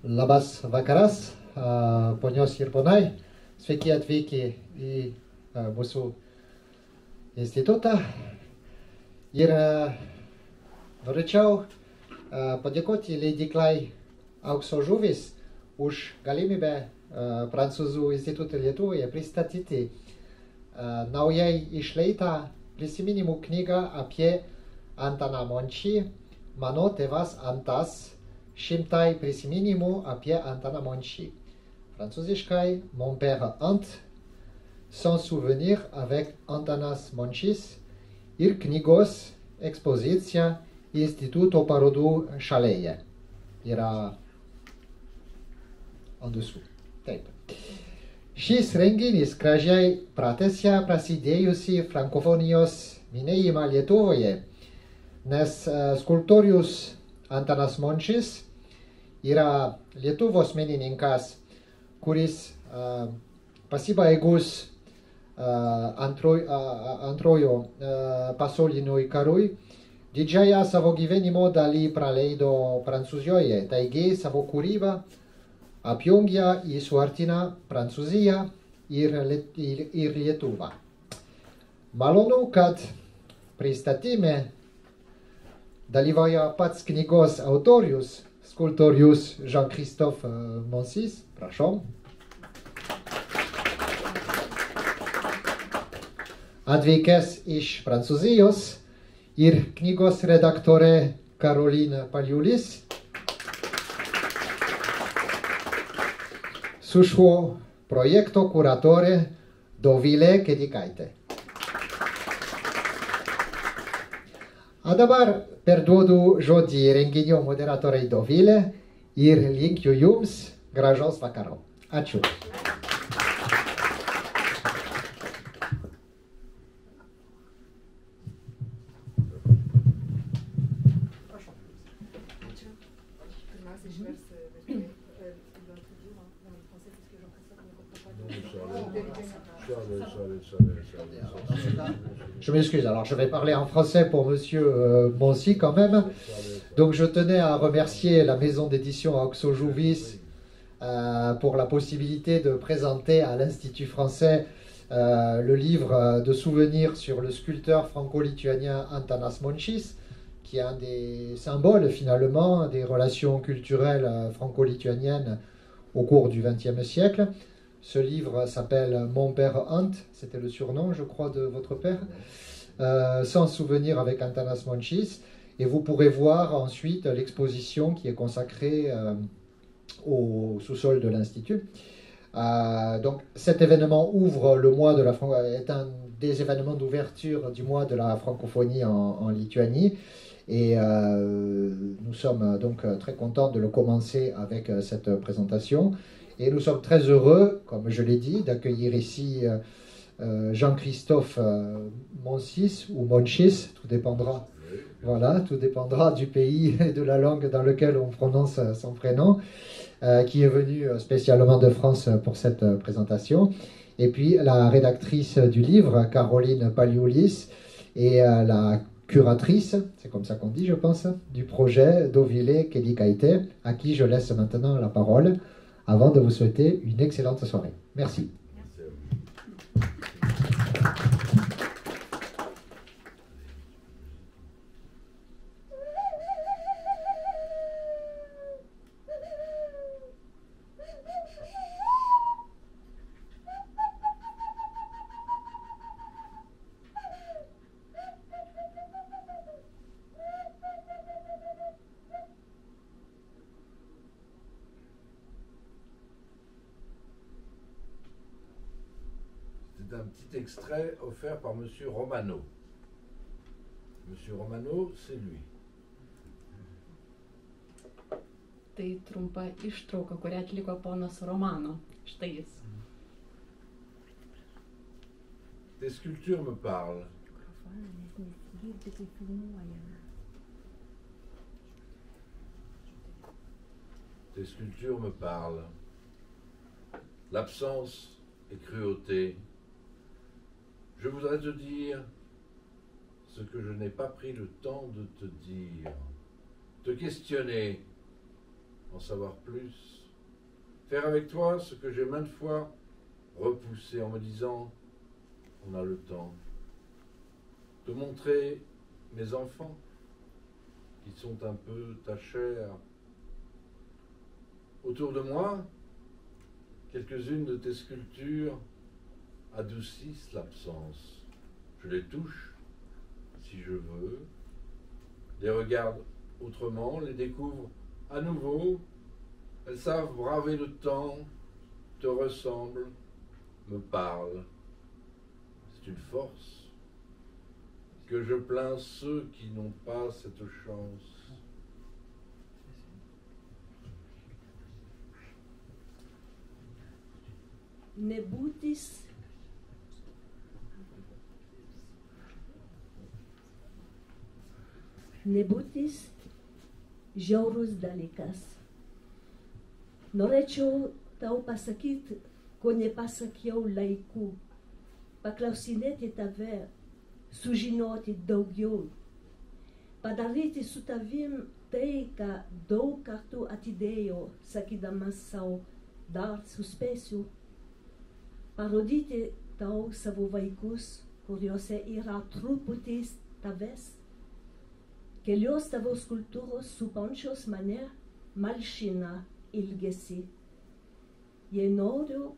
Labas vakaras, ponios ir ponai, sveiki atvykę į mūsų institutą. Ir norėčiau padėkoti leidyklai Aukso žuvys už galimybę Prancūzų institutui Lietuvoje pristatyti naujai išleistą prisiminimų knygą apie Antaną Mončį, Mano tėvas Antas, 100 prisiminimų apie Antaną Mončį. Prancūziškai Mon père Ant, 100 souvenirs avec Antanas Mončys ir knygos ekspozicija Instituto parodų šalėje. Yra en dessous. Taip. Šis renginys gražiai pratęsia prasidėjusi frankofonijos minėjimą Lietuvoje, nes skulptorius Antanas Mončys yra Lietuvos menininkas, kuris pasibaigus antrojo pasauliniui karui didžiąją savo gyvenimo dalį praleido Prancūzijoje, taigi savo kūrybą apjungia į suartina Prancūziją ir Lietuvą. Malonu, kad pristatyme dalyvauja pats knygos autorius, skulptorius Jean-Christophe Mončys. Prašom. Atvykęs iš Prancūzijos ir knygos redaktorė Caroline Paliulis. Su šiuo projekto kuratorė Dovilė Kedikaitė. A dabar perduodu žodį renginio moderatorei Dovilė ir linkiu jums gražaus vakaro. Ačiū. Je m'excuse, alors je vais parler en français pour monsieur Mončys quand même. Donc je tenais à remercier la maison d'édition Aukso žuvys pour la possibilité de présenter à l'Institut français le livre de souvenirs sur le sculpteur franco-lituanien Antanas Mončys, qui est un des symboles finalement des relations culturelles franco-lituaniennes au cours du XXe siècle. Ce livre s'appelle Mon père Ant, c'était le surnom, je crois, de votre père, sans souvenir avec Antanas Mončys. Et vous pourrez voir ensuite l'exposition qui est consacrée au sous-sol de l'Institut. Donc cet événement ouvre le mois de la est un des événements d'ouverture du mois de la francophonie en Lituanie. Et nous sommes donc très contents de le commencer avec cette présentation. Et nous sommes très heureux, comme je l'ai dit, d'accueillir ici Jean-Christophe Mončys ou Mončys, tout dépendra. Voilà, tout dépendra du pays et de la langue dans lequel on prononce son prénom, qui est venu spécialement de France pour cette présentation. Et puis la rédactrice du livre, Caroline Paliulis, et la curatrice, c'est comme ça qu'on dit, je pense, du projet Dovilė Kedikaitė, à qui je laisse maintenant la parole, avant de vous souhaiter une excellente soirée. Merci. Un petit extrait offert par Monsieur Romano. Monsieur Romano, c'est lui. Tai trumpa ištrauka, kurią atliko ponas Romano. Štai jis. Tes sculptures me parlent. Tes sculptures me parlent. L'absence et cruauté. Je voudrais te dire ce que je n'ai pas pris le temps de te dire, te questionner en savoir plus, faire avec toi ce que j'ai maintes fois repoussé en me disant on a le temps, te montrer mes enfants qui sont un peu ta chair. Autour de moi, quelques-unes de tes sculptures adoucissent l'absence. Je les touche si je veux, les regarde autrement, les découvre à nouveau. Elles savent braver le temps, te ressemblent, me parlent. C'est une force que je plains ceux qui n'ont pas cette chance. Nebūtis žiaurus dalykas. Norėčiau tau pasakyti, ko nepasakiau laiku. Paklausinėti tave, sužinoti daugiau. Padaryti su tavim tai, ką daug kartų atidėjau, sakydamas sau, dar suspėsiu. Parodyti tau savo vaikus, kuriuose yra truputis tavęs. Kelios tavo skulptūros supančios mane malšina ilgesį. Jei noriu,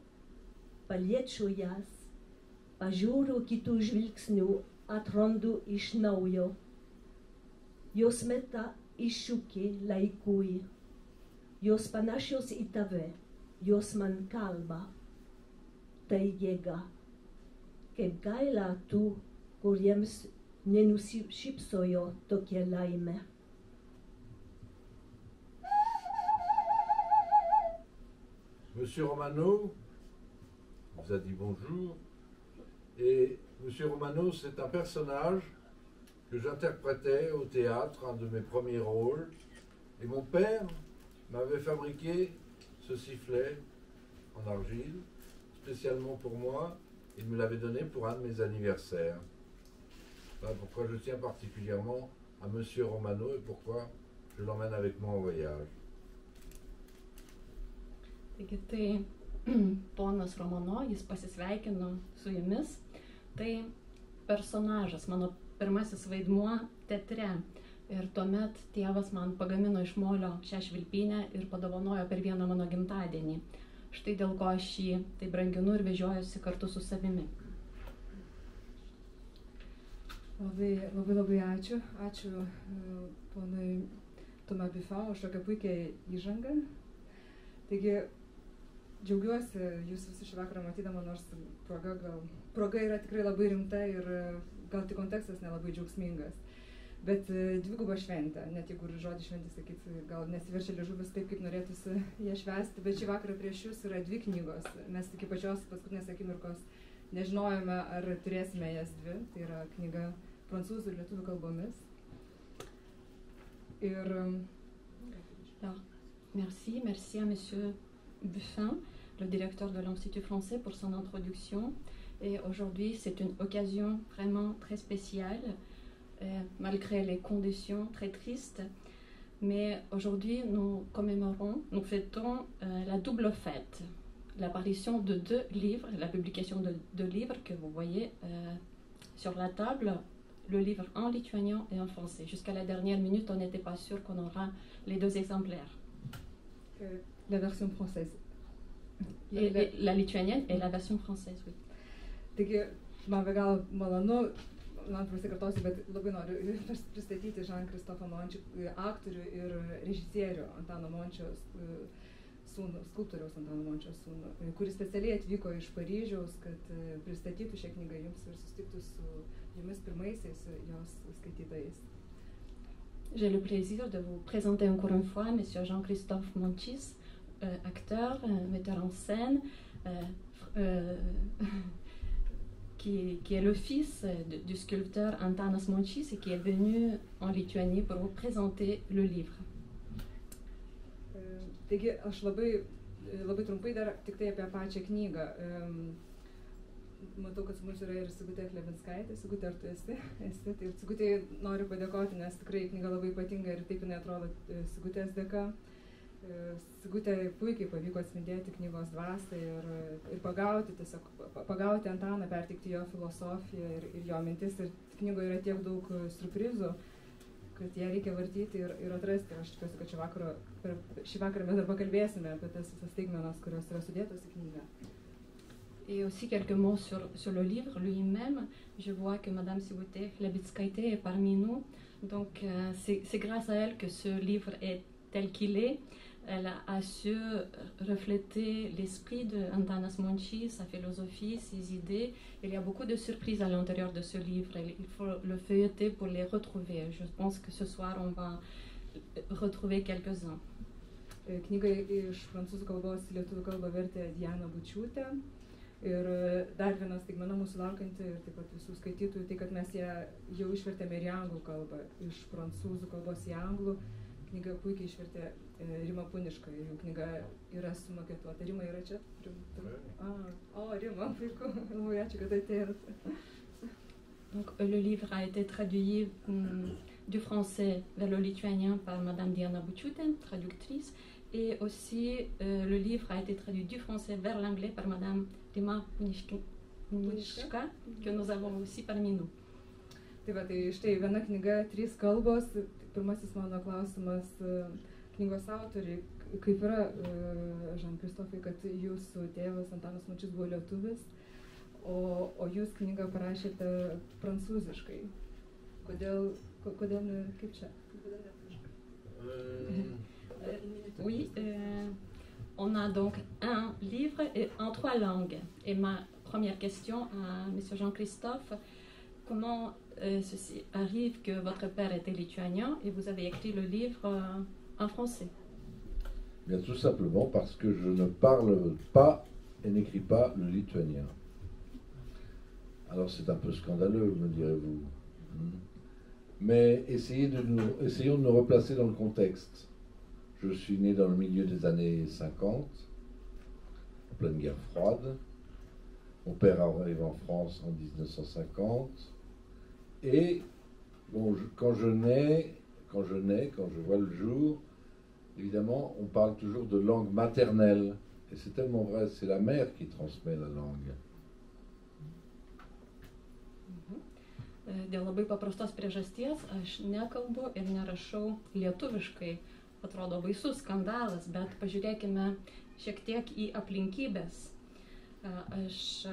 paliečiu jas, pažiūriu kitų žvilgsnių, atrandu iš naujo. Jos meta iššūkį laikui. Jos panašios į tave, jos man kalba. Tai jėga. Kaip gaila tų, kuriems nenusišypsojo tokia laimė. Monsieur Romano vous a dit bonjour. Et Monsieur Romano, c'est un personnage que j'interprétais au théâtre, un de mes premiers rôles. Et mon père m'avait fabriqué ce sifflet en argile, spécialement pour moi. Il me l'avait donné pour un de mes anniversaires. Voilà pourquoi je tiens particulièrement à Monsieur Romano et pourquoi je l'emmène avec moi en voyage. Taigi tai ponas Romano, jis pasisveikino su jumis. Tai personažas, mano pirmasis vaidmuo teatre. Ir tuomet tėvas man pagamino iš molio šią švilpynę ir padovanojo per vieną mano gimtadienį. Štai dėl ko aš jį tai branginu ir vežiojuosi kartu su savimi. Labai ačiū. Ačiū ponui Thomas Buffon už tokią puikią įžangą. Taigi, džiaugiuosi jūs visus šį vakarą matydama, nors proga yra tikrai labai rimta ir gal tik kontekstas nelabai džiaugsmingas. Bet dviguba šventė, net jeigu ir žodį šventė sakyti, gal nesiverčia liežuvis taip, kaip norėtųsi ją švęsti, bet šį vakarą prieš jūs yra dvi knygos. Mes iki pačios paskutinės akimirkos nežinojome, ar turėsime jas dvi. Tai yra knyga prancūzų ir lietuvių kalbomis. Ir... Merci à Monsieur Buffon, le directeur de l'Institut français, pour son introduction. Et aujourd'hui, c'est une occasion vraiment très spéciale, malgré les conditions très tristes. Mais aujourd'hui, nous fêtons la double fête. L'apparition de 2 livres, la publication de 2 livres que vous voyez sur la table, le livre en lituanien et en français. Jusqu'à la dernière minute, on n'était pas sûr qu'on aura les 2 exemplaires. La version française. La lituanienne et la version française, oui. Taigi, man be galo malonu, man pasikartosiu, bet labai noriu pristatyti Jean-Christophe Mončį, aktorių ir režisierių Antano Mončio sūnų, skulptoriaus Antano Mončio sūnų, kuris specialiai atvyko iš Paryžiaus, kad pristatytų šią knygą jums ir susitiktų su jumis pirmaisiais jos skaitytojais. J'ai le plaisir de vous présenter encore une fois M. Jean-Christophe Mončys, acteur, metteur en scène, qui est le fils du sculpteur Antanas Mončys et qui est venu en Lituanie pour vous présenter le livre. Taigi, aš labai trumpai dar tik tai apie pačią knygą. Matau, kad su mūsų yra ir Sigutė Chlebinskaitė. Sigutė, ar tu esi? Tai Sigutė noriu padėkoti, nes tikrai knyga labai ypatinga ir taip jinai atrodo Sigutės dėka. Sigutė puikiai pavyko atspindėti knygos dvasią ir pagauti, tiesiog pagauti Antaną, perteikti jo filosofiją ir jo mintis. Ir knygoje yra tiek daug surprizų, kad ją reikia vartyti ir atrasti. Aš tikiuosi, kad šį vakarą mes dar pakalbėsime apie tas visas staigmenas, kurios yra sudėtos į knygą. Et aussi quelques mots sur le livre lui-même. Je vois que Madame Sigutė Chlebickaitė est parmi nous. Donc c'est grâce à elle que ce livre est tel qu'il est. Elle a su refléter l'esprit d'Antanas Mončys, sa philosophie, ses idées. Il y a beaucoup de surprises à l'intérieur de ce livre. Il faut le feuilleter pour les retrouver. Je pense que ce soir, on va retrouver quelques-uns. Knygą iš prancūzų kalbos į lietuvių kalbą vertė Diana Bučiūtė. Ir dar viena staigmena mūsų laukianti ir taip pat visų skaitytojų, tai kad mes ją jau išvertėme ir į anglų kalbą, iš prancūzų kalbos į anglų. Knygą puikiai išvertė Rima Puniška ir jų knyga yra sumaketuota. Rima yra čia? Rima, puiku. Labai ačiū, kad atėjot. Donc le livre a été traduit du français vers le lituanien par Madame Diana Bučiūtė, traductrice, et aussi le livre a été traduit du français vers l'anglais par Madame Rima Puniška, que nous avons aussi parmi nous. Tai va, tai štai viena knyga, 3 kalbos. Pirmasis mano klausimas knygos autoriai, kaip yra, Žan-Kristofai, kad jūsų tėvas Antanas Mončys buvo lietuvis, o jūs knygą parašėte prancūziškai. Kodėl, kaip čia? Oui, on a donc un livre en 3 langues. Et ma première question à M. Jean-Christophe, comment ceci arrive que votre père était lituanien et vous avez écrit le livre en français? Bien, tout simplement parce que je ne parle pas et n'écris pas le lituanien. Alors c'est un peu scandaleux, me direz-vous. Mais essayons de nous replacer dans le contexte. Je suis né dans le milieu des années 50, en pleine guerre froide. Mon père arrive en France en 1950. Et bon, quand je vois le jour, évidemment, on parle toujours de langue maternelle. Et c'est tellement vrai, c'est la mère qui transmet la langue. Dėl labai paprastos priežasties aš nekalbu ir nerašau lietuviškai. Atrodo baisus skandalas, bet pažiūrėkime šiek tiek į aplinkybės. Aš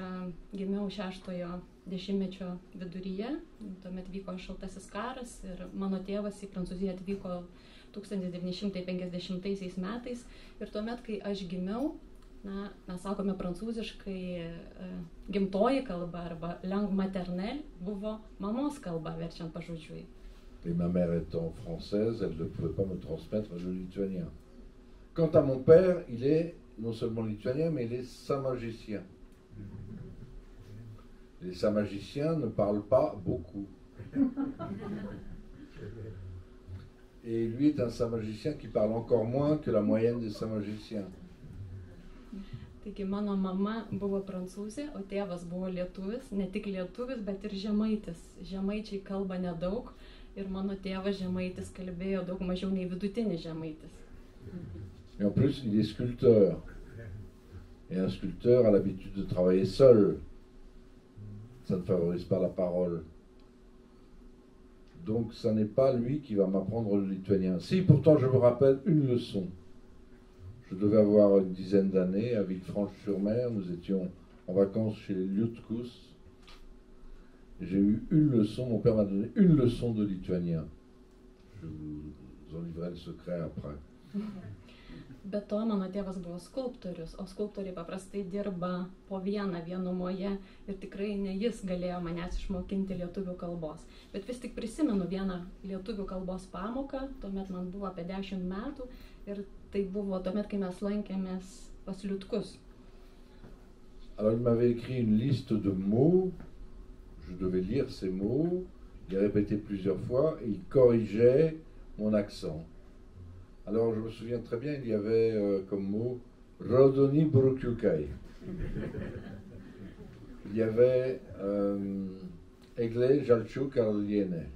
gimiau 6-ojo dešimtmečio viduryje, tuomet vyko šaltasis karas ir mano tėvas į Prancūziją atvyko 1950 metais. Ir tuomet, kai aš gimiau, mes sakome prancūziškai, gimtoji kalba arba langue maternelle buvo mamos kalba, verčiant pažodžiui. Et ma mère étant française, elle ne pouvait pas me transmettre le lituanien. Quant à mon père, il est non seulement lituanien, mais il est samogitien. Les samogiciens ne parlent pas beaucoup. Et lui est un samogicien qui parle encore moins que la moyenne des samogiciens. Taigi mano mama buvo prancūzė, o tėvas buvo lietuvis, ne tik lietuvis, bet ir žemaitis. Žemaičiai kalba nedaug ir mano tėvas žemaitis kalbėjo daug mažiau nei vidutinis žemaitis. Et en plus, il est sculpteur. Et un sculpteur a l'habitude de travailler seul. Ça ne favorise pas la parole. Donc, ça n'est pas lui qui va m'apprendre le lituanien. Si, pourtant, je me rappelle une leçon. Je devais avoir une dizaine d'années à Villefranche-sur-Mer. Nous étions en vacances chez les Liutkus. J'ai eu une leçon, mon père m'a donné une leçon de lituanien. Je vous en livrerai le secret après. Be to, mano tėvas buvo skulptorius, o skulptoriai paprastai dirba po vieną vienumoje ir tikrai ne jis galėjo manęs išmokinti lietuvių kalbos. Bet vis tik prisimenu vieną lietuvių kalbos pamoką, tuomet man buvo apie 10 metų ir tai buvo tuomet, kai mes lankėmės pas Liutkus. Alors il m'avait écrit une liste de mots, je devais lire ces mots, il les répétait plusieurs fois et il corrigeait mon accent. Alors je me souviens très bien, il y avait comme mot Rodoni Brukyukai. Il y avait Egle Jalchuk Arliene.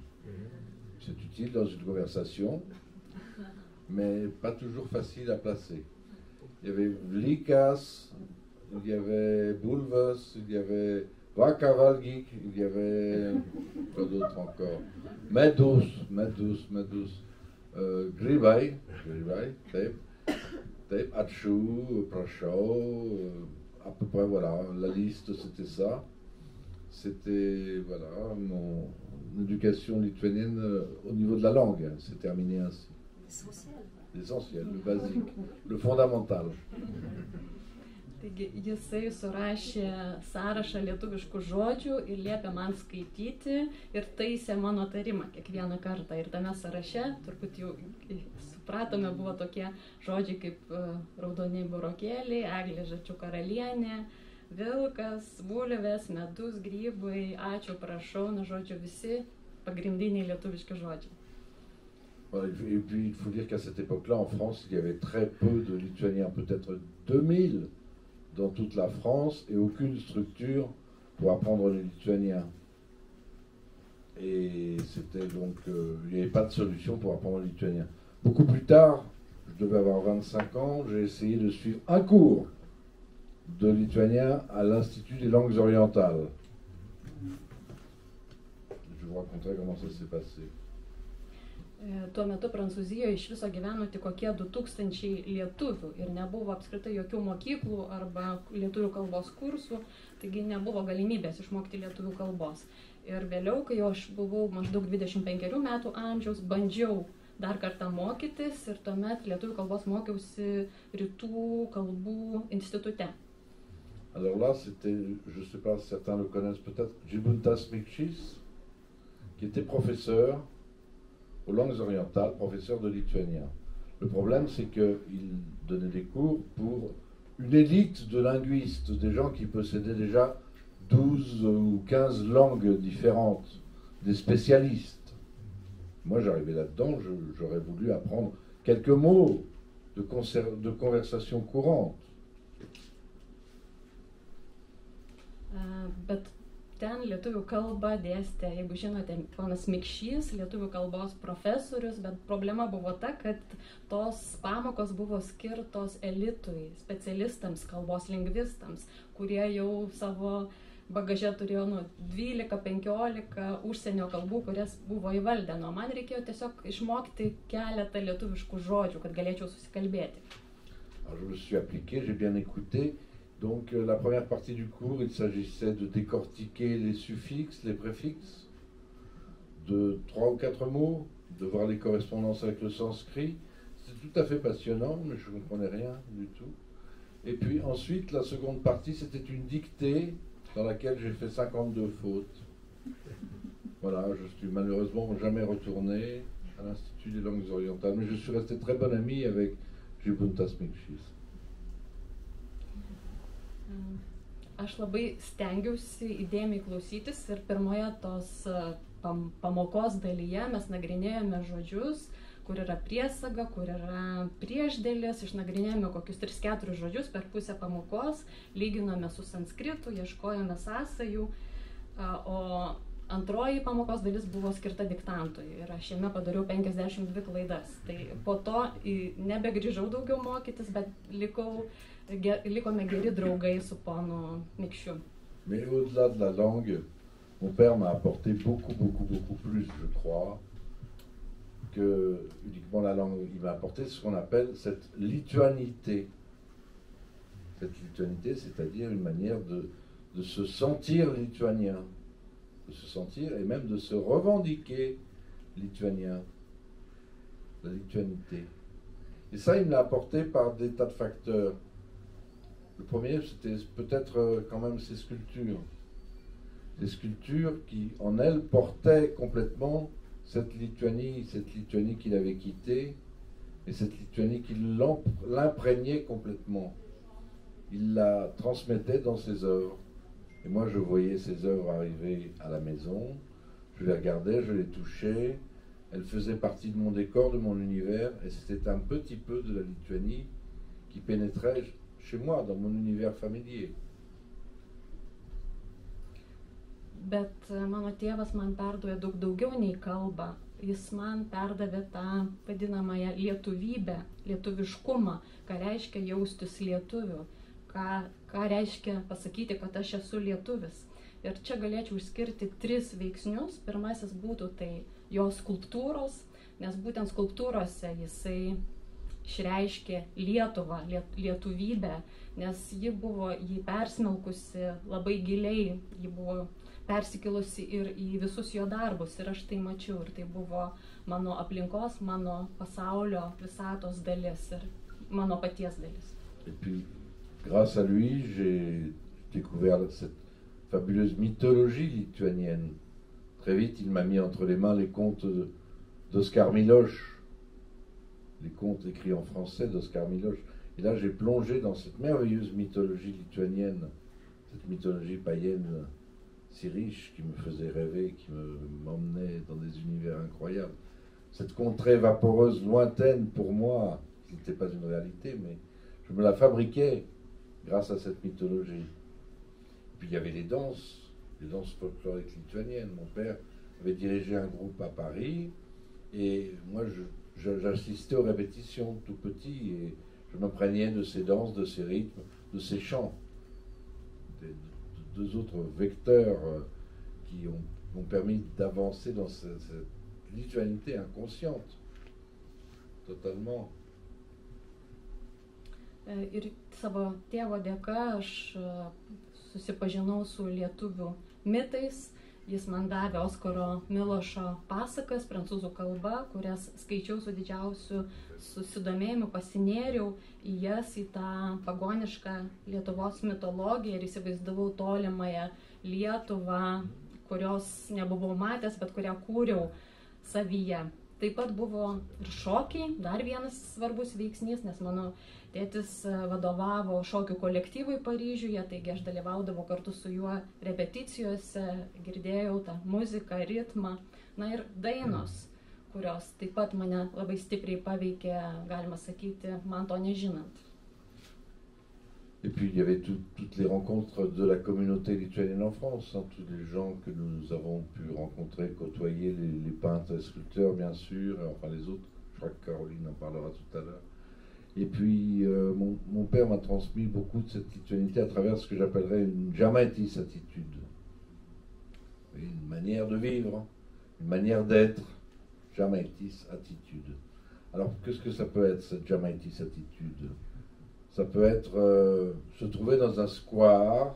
C'est utile dans une conversation. mais pas toujours facile à placer. Il y avait Vlikas, il y avait Bulvas, il y avait Vakavalgik, il y avait quoi d'autre encore, Medus, Gribai, Tape, Achu, Prachau, à peu près voilà, la liste c'était ça. C'était voilà, mon éducation lituanienne au niveau de la langue, c'est terminé ainsi. L'essentiel, le basique, le fondamental. Taigi jisai surašė sąrašą lietuviškų žodžių ir liepė man skaityti ir taisė mano tarimą kiekvieną kartą. Ir tame sąraše, turbūt jau supratome, buvo tokie žodžiai kaip raudoni burokėliai, eglė žalčių karalienė, vilkas, bulvės, medus, grybai, ačiū, prašau, na žodžiu, visi pagrindiniai lietuviški žodžiai. Et puis il faut dire qu'à cette époque-là, en France, il y avait très peu de Lituaniens, peut-être 2000 dans toute la France, et aucune structure pour apprendre le lituanien. Et c'était donc, il n'y avait pas de solution pour apprendre le lituanien. Beaucoup plus tard, je devais avoir 25 ans, j'ai essayé de suivre un cours de lituanien à l'Institut des langues orientales. Je vous raconterai comment ça s'est passé. Tuo metu Prancūzijoje iš viso gyveno tik kokie 2000 lietuvių ir nebuvo apskritai jokių mokyklų arba lietuvių kalbos kursų, taigi nebuvo galimybės išmokti lietuvių kalbos. Ir vėliau, kai aš buvau maždaug 25 metų amžiaus, bandžiau dar kartą mokytis ir tuomet lietuvių kalbos mokiausi Rytų kalbų institute. Alors là, c'était, je ne sais pas si certains le connaissent peut-être, Žibuntas Mikšys, qui était professeur aux langues orientales, professeur de lituanien. Le problème, c'est qu'il donnait des cours pour une élite de linguistes, des gens qui possédaient déjà 12 ou 15 langues différentes, des spécialistes. Moi, j'arrivais là-dedans, j'aurais voulu apprendre quelques mots de conversation courante. Bet ten lietuvių kalbą dėstė, jeigu žinote, ponas Mikšys, lietuvių kalbos profesorius, bet problema buvo ta, kad tos pamokos buvo skirtos elitui, specialistams, kalbos lingvistams, kurie jau savo bagaže turėjo 12-15 užsienio kalbų, kurias buvo įvaldę. O man reikėjo tiesiog išmokti keletą lietuviškų žodžių, kad galėčiau susikalbėti. Alors, je me suis appliqué, j'ai bien écouté. Donc la première partie du cours, il s'agissait de décortiquer les suffixes, les préfixes, de 3 ou 4 mots, de voir les correspondances avec le sanskrit. C'était tout à fait passionnant, mais je ne comprenais rien du tout. Et puis ensuite, la seconde partie, c'était une dictée dans laquelle j'ai fait 52 fautes. Voilà, je suis malheureusement jamais retourné à l'Institut des langues orientales, mais je suis resté très bon ami avec Žibuntas Mikšys. Aš labai stengiausi įdėmiai klausytis ir pirmoje tos pamokos dalyje mes nagrinėjome žodžius, kur yra priesaga, kur yra priešdėlis, išnagrinėjome kokius 3-4 žodžius per pusę pamokos, lyginome su sanskritu, ieškojome sąsajų, o antroji pamokos dalis buvo skirta diktantui ir aš jame padariau 52 klaidas. Tai po to nebegrįžau daugiau mokytis, bet likome geri draugai su ponu Mikšiu. Mais au-delà de la langue, mon père m'a apporté beaucoup plus, je crois, que uniquement la langue. Il m'a apporté ce qu'on appelle cette lituanité. Cette lituanité, c'est-à-dire une manière de se sentir lituanien, de se sentir et même de se revendiquer lituanien, la lituanité. Et ça, il me l'a apporté par des tas de facteurs. Le premier, c'était peut-être quand même ces sculptures. Des sculptures qui, en elles, portaient complètement cette Lituanie qu'il avait quittée, et cette Lituanie qui l'imprégnait complètement. Il la transmettait dans ses œuvres. Et moi, je voyais ces œuvres arriver à la maison, je les regardais, je les touchais, elles faisaient partie de mon décor, de mon univers, et c'était un petit peu de la Lituanie qui pénétrait chez moi, dans mon univers familier. Bet mano tėvas man perdavė daug daugiau nei kalbą. jis man perdavė tą vadinamąją lietuvybę, lietuviškumą, ką reiškia jaustis lietuviu, ką reiškia pasakyti, kad aš esu lietuvis. Ir čia galėčiau išskirti 3 veiksnius. Pirmasis būtų tai jo skulptūros, nes būtent skulptūrose jisai išreiškė Lietuvą, lietuvybę, nes ji buvo jį persmelkusi labai giliai, ji buvo persikilusi ir į visus jo darbus, ir aš tai mačiau, ir tai buvo mano aplinkos, mano pasaulio, visatos dalis ir mano paties dalis. Et puis, grâce à lui, j'ai découvert cette fabuleuse mythologie lituanienne. Très vite, il m'a mis entre les mains les contes d'Oskar Miloš, les contes écrits en français d'Oskar Miloš. Et là, j'ai plongé dans cette merveilleuse mythologie lituanienne, cette mythologie païenne si riche, qui me faisait rêver, qui m'emmenait dans des univers incroyables. Cette contrée vaporeuse lointaine pour moi, qui n'était pas une réalité, mais je me la fabriquais grâce à cette mythologie. Puis il y avait les danses folkloriques lituaniennes. Mon père avait dirigé un groupe à Paris, et moi j'assistais aux répétitions tout petit, et je m'imprégnais de ces danses, de ces rythmes, de ces chants. Deux autres vecteurs qui m'ont permis d'avancer dans cette lituanité inconsciente, totalement. Ir savo tėvo dėka aš susipažinau su lietuvių mitais. Jis man davė Oskaro Milošo pasakas prancūzų kalba, kurias skaičiau su didžiausiu susidomėjimu, pasinėriau į jas, į tą pagonišką Lietuvos mitologiją ir įsivaizdavau tolimąją Lietuvą, kurios nebuvau matęs, bet kurią kūriau savyje. Taip pat buvo ir šokiai, dar vienas svarbus veiksnys, nes mano tėtis vadovavo šokių kolektyvui Paryžiuje, taigi aš dalyvaudavau kartu su juo repeticijose, girdėjau tą muziką, ritmą, na ir dainos, kurios taip pat mane labai stipriai paveikė, galima sakyti, man to nežinant. Et puis il y avait toutes les rencontres de la communauté lituanienne en France, hein, tous les gens que nous avons pu rencontrer, côtoyer, les peintres et sculpteurs bien sûr, enfin les autres, je crois que Caroline en parlera tout à l'heure. Et puis mon père m'a transmis beaucoup de cette lituanité à travers ce que j'appellerais une Žemaitis attitude, une manière de vivre, une manière d'être, Žemaitis attitude. Alors qu'est-ce que ça peut être cette Žemaitis attitude? Ça peut être se trouver dans un square,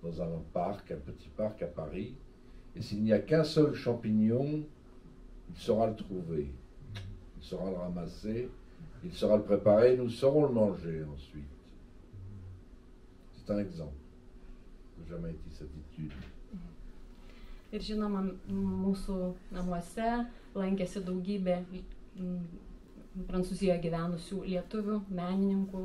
dans un parc, un petit parc à Paris, et s'il n'y a qu'un seul champignon, il saura le trouver, il saura le ramasser, il saura le préparer, nous saurons le manger ensuite. C'est un exemple de Žemaitis attitude. Ir žinoma, mūsų namuose lankėsi daugybė Prancūzijoje gyvenusių lietuvių, menininkų,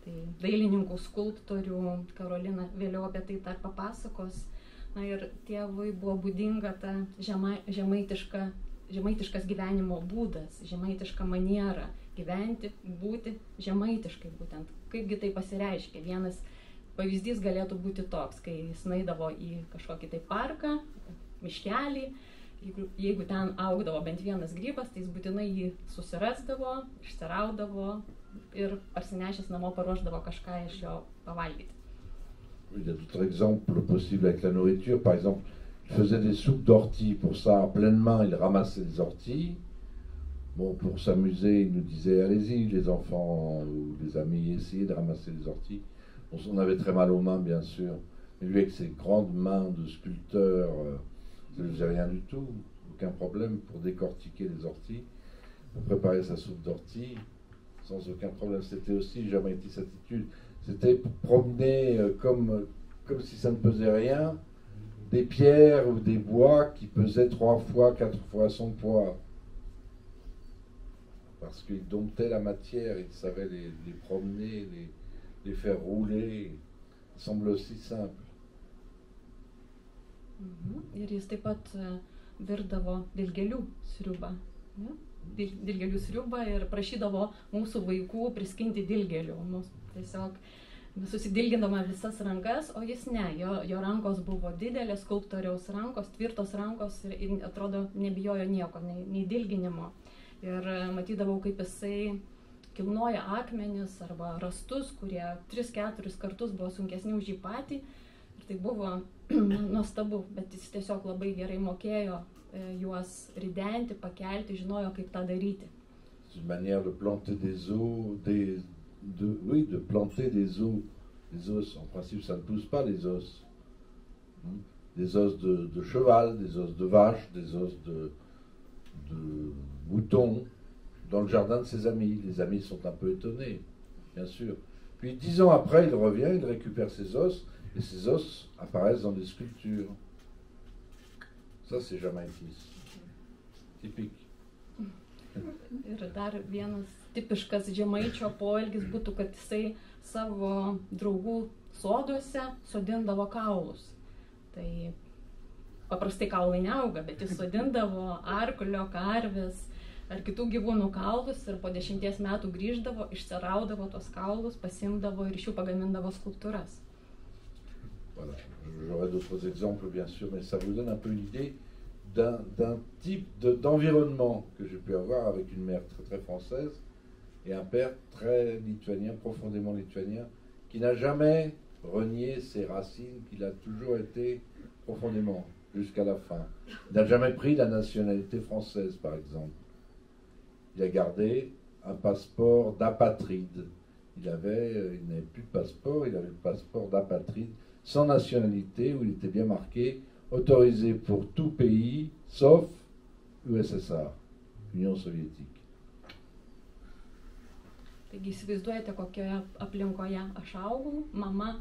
tai dailininkų, skulptorių, Karolina vėliau apie tai dar papasakos. Na ir tėvui buvo būdinga ta žemaitiškas gyvenimo būdas, žemaitiška maniera gyventi, būti žemaitiškai būtent. Kaipgi tai pasireiškia? Vienas pavyzdys galėtų būti toks, kai jis nueidavo į kažkokį tai parką, miškelį, jeigu ten augdavo bent vienas grybas, tai jis būtinai jį susirasdavo, išsiraudavo ir parsinešęs namo paruošdavo kažką iš jo pavalgyti. Il y a d'autres exemples possibles avec la nourriture. Par exemple, il faisait des soupes d'orties. Pour ça, à pleine main, il ramassait des orties. Bon, pour s'amuser, il nous disait, allez-y, les enfants ou les amis, essayez de ramasser les orties. On avait très mal aux mains, bien sûr. Mais lui, avec ses grandes mains de sculpteur, ça ne faisait rien du tout. Aucun problème pour décortiquer les orties, pour préparer sa soupe d'orties, sans aucun problème. C'était aussi Žemaitis attitude. C'était pour promener comme si ça ne pesait rien, des pierres ou des bois qui pesaient 3 fois, 4 fois son poids. Parce qu'il domptait la matière, il savait les promener, les faire rouler. Ça semble aussi simple. Ir jis taip pat virdavo dilgėlių sriubą. Dilgėlių sriubą ir prašydavo mūsų vaikų priskinti dilgėlių. Tiesiog susidilgindama visas rankas, o jis ne, jo rankos buvo didelės, skulptoriaus rankos, tvirtos rankos ir atrodo nebijojo nieko, nei dilginimo. Ir matydavau, kaip jisai kilnoja akmenis arba rastus, kurie 3-4 kartus buvo sunkesni už jį patį. Ir tai buvo nuostabu, bet jis tiesiog labai gerai mokėjo juos ridenti, pakelti, žinojo, kaip tą daryti. C'est une manière de planter des os, de planter des os. Les os, en principe, ça ne pousse pas les os. Des os de cheval, des os de vache, des os de mouton, dans le jardin de ses amis. Les amis sont un peu étonnés, bien sûr. Puis 10 ans après, il revient, il récupère ses os, et ces os apparaissent dans des sculptures. Ça, c'est jamaïtis. Typique. Ir dar vienas tipiškas žemaičio poelgis būtų, kad jisai savo draugų soduose sodindavo kaulus. Tai paprastai kaulai neauga, bet jis sodindavo arklio, karvės ar kitų gyvūnų kaulus ir po 10 metų grįždavo, išsiraudavo tos kaulus, pasimdavo ir iš jų pagamindavo skulptūras. Voilà. J'aurais d'autres exemples, bien sûr, mais ça vous donne un peu une idée d'un type d'environnement que j'ai pu avoir avec une mère très, très française et un père très lituanien, profondément lituanien, qui n'a jamais renié ses racines, qu'il a toujours été profondément jusqu'à la fin. Il n'a jamais pris la nationalité française, par exemple. Il a gardé un passeport d'apatride. Il n'avait plus de passeport, il avait le passeport d'apatride, sans nationalité, où il était bien marqué autorisé pour tout pays, sauf USSR, Union soviétique. Taigi įsivaizduojate, kokioje aplinkoje aš augau. Mama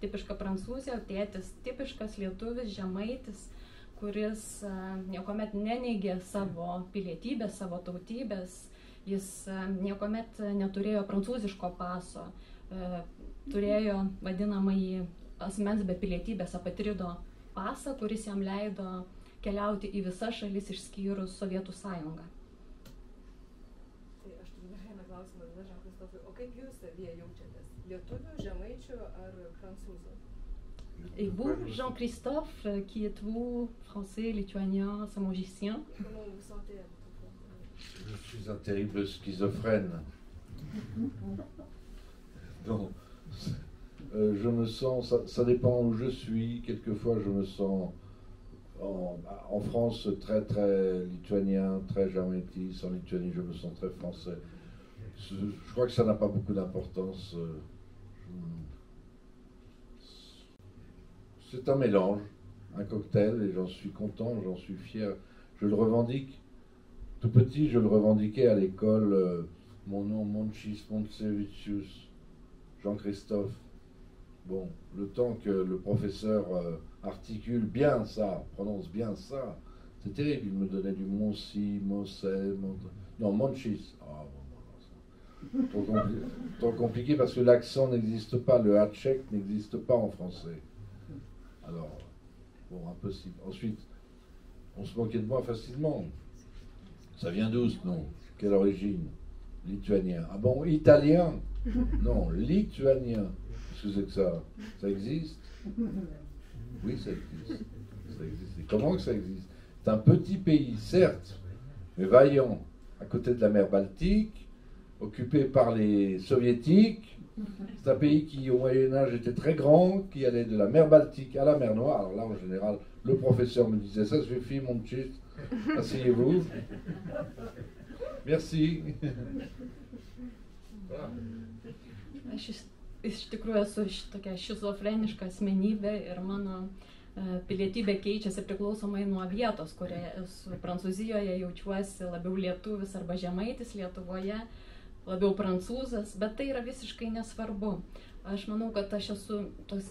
tipiška prancūzė, tėtis tipiškas lietuvis, žemaitis, kuris niekuomet neneigė savo pilietybės, savo tautybės. Jis niekuomet neturėjo prancūziško paso, turėjo vadinamąjį asmens be pilietybės apatrido pasą, kuris jam leido keliauti į visas šalis išskyrus Sovietų sąjungą. Tai aš turiu vieną klausimą, Jean-Christophe. O kaip jūs savyje jaučiatės? Lietuvių, žemaičių ar prancūzų? Et vous, Jean-Christophe, qui êtes-vous français, lituanien, samogicien? Comment vous vous sentez à votre Je suis un terrible schizophrène. Donc, je me sens, ça dépend où je suis. Quelquefois, je me sens en France très très lituanien, très jamaïtis. En Lituanie, je me sens très français. Je crois que ça n'a pas beaucoup d'importance. C'est un mélange, un cocktail, et j'en suis content, j'en suis fier. Je le revendique. Tout petit, je le revendiquais à l'école. Mon nom, Monchis Montsevicius, Jean-Christophe. Bon, le temps que le professeur articule bien ça, prononce bien ça, c'est terrible. Il me donnait du Monsi, Mossé, non, Monchis. Ah, bon, trop compliqué parce que l'accent n'existe pas, le hatchek n'existe pas en français. Alors, bon, impossible. Ensuite, on se moquait de moi facilement. Ça vient d'où ce nom? Quelle origine? Lituanien. Ah bon, italien? Non, lituanien. Qu'est-ce que c'est que ça? Ça existe? Oui, ça existe. Ça existe. Et comment que ça existe? C'est un petit pays, certes, mais vaillant, à côté de la mer Baltique, occupé par les soviétiques. C'est un pays qui, au Moyen-Âge, était très grand, qui allait de la mer Baltique à la mer Noire. Alors là, en général, le professeur me disait, ça suffit, mon petit, asseyez-vous. Merci. Aš iš tikrųjų esu tokia šizofreniška asmenybė ir mano pilietybė keičiasi priklausomai nuo vietos, kurioje esu. Prancūzijoje jaučiuosi labiau lietuvis arba žemaitis, Lietuvoje labiau prancūzas, bet tai yra visiškai nesvarbu. Aš manau, kad aš esu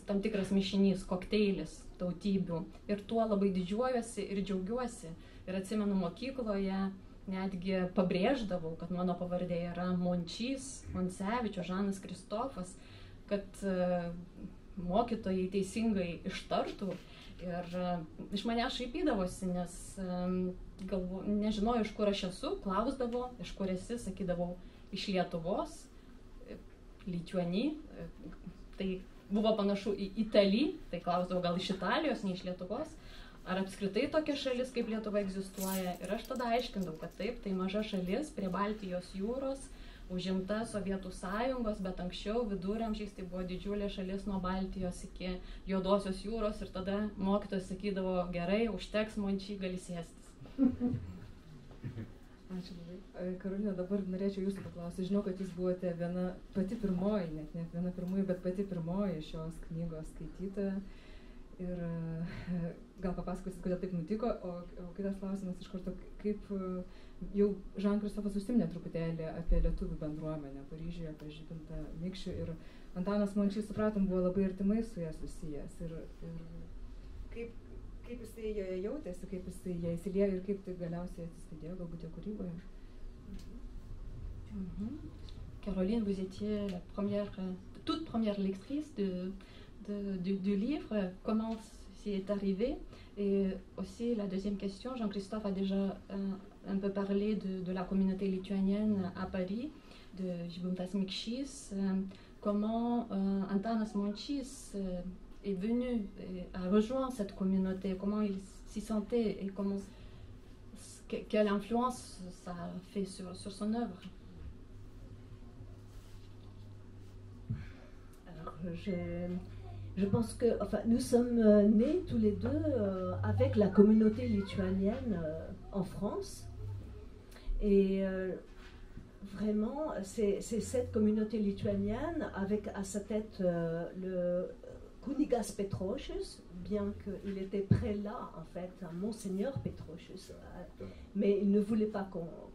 tam tikras mišinys, kokteilis tautybių ir tuo labai didžiuojuosi ir džiaugiuosi. Ir atsimenu mokykloje netgi pabrėždavau, kad mano pavardė yra Mončys, Monsevičius, Žanas Kristofas, kad mokytojai teisingai ištartų ir iš manęs šaipydavosi, nes nežinojau, iš kur aš esu, klausdavo, iš kur esi, sakydavau, iš Lietuvos. Lituanie. Tai buvo panašu į Italiją, tai klausdavau gal iš Italijos, ne iš Lietuvos, ar apskritai tokia šalis kaip Lietuva egzistuoja. Ir aš tada aiškindavau, kad taip, tai maža šalis prie Baltijos jūros, užimta Sovietų sąjungos, bet anksčiau viduramžiais tai buvo didžiulė šalis nuo Baltijos iki Juodosios jūros ir tada mokytojas sakydavo, gerai, užteks Mončy, gali sėstis. Ačiū labai. Karolina, dabar norėčiau jūsų paklausti. Žinau, kad jūs buvote pati pirmoji, net ne viena pirmoji, bet pati pirmoji šios knygos skaitytoja. Ir gal papasakosit, kodėl taip nutiko, o kitas klausimas iš karto, kaip jau Žan-Kristofas užsiminė truputėlį apie lietuvių bendruomenę Paryžiuje, apie Žygimantą Mikšių ir Antanas Mončys, supratom, buvo labai artimai su ją susijęs. Ir kaip jisai jautėsi, kaip jisai ją įsiliejo ir kaip tai galiausiai atsispindėjo galbūt jo kūryboje. Caroline, vous étiez la toute première lectrice du livre. Comment c'est est arrivé? Et aussi la deuxième question, Jean-Christophe a déjà un peu parlé de la communauté lituanienne à Paris, de Žygimantas Mikšys. Comment Antanas Mončys est venu, a rejoint cette communauté, comment il s'y sentait et quelle influence ça a fait sur son œuvre. Alors, je pense que nous sommes nés tous les deux avec la communauté lituanienne en France. Et vraiment, c'est cette communauté lituanienne avec à sa tête le Kunigas Petrošius, bien qu'il était prélat, en fait, Monseigneur Petrošius, mais il ne voulait pas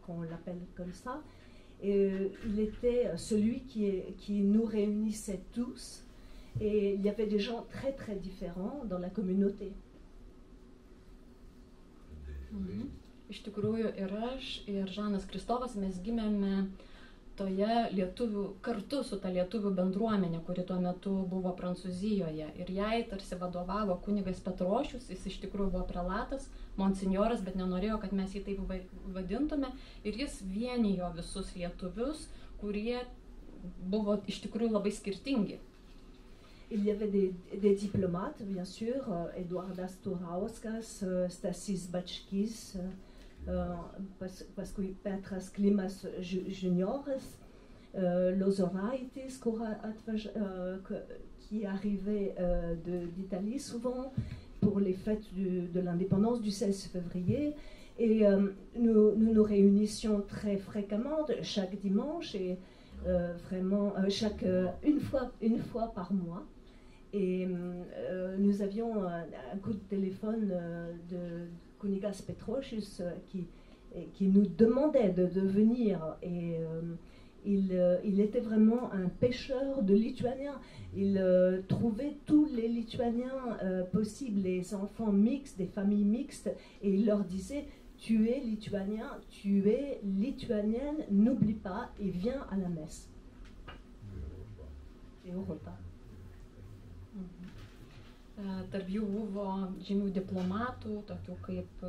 qu'on l'appelle comme ça. Et il était celui qui nous réunissait tous, et il y avait des gens très très différents dans la communauté. Iš tikrųjų ir aš, ir Žanas Kristofas, mes gimėme toje kartu su ta lietuvių bendruomenė, kuri tuo metu buvo Prancūzijoje. Ir jai tarsi vadovavo kunigas Petrošius, jis iš tikrųjų buvo prelatas, monsinjoras, bet nenorėjo, kad mes jį taip vadintume. Ir jis vienijo visus lietuvius, kurie buvo iš tikrųjų labai skirtingi. Il y avait des diplomates, bien sûr, Eduardas Turauskas, Stasys Bačkis, paskui Petras Klimas Junioras, Lozoraitis, qui arrivait d'Italie souvent pour les fêtes de l'indépendance du 16 février. Et nous réunissions très fréquemment, chaque dimanche, et vraiment une fois par mois. Et nous avions un coup de téléphone de Kunigas Petrošius qui nous demandait de venir. Et il était vraiment un pêcheur de Lituaniens. Il trouvait tous les Lituaniens possibles, les enfants mixtes, des familles mixtes, et il leur disait: tu es lituanien, tu es lituanienne, n'oublie pas et viens à la messe. Et au repas. Tarp jų buvo žymių diplomatų, tokių kaip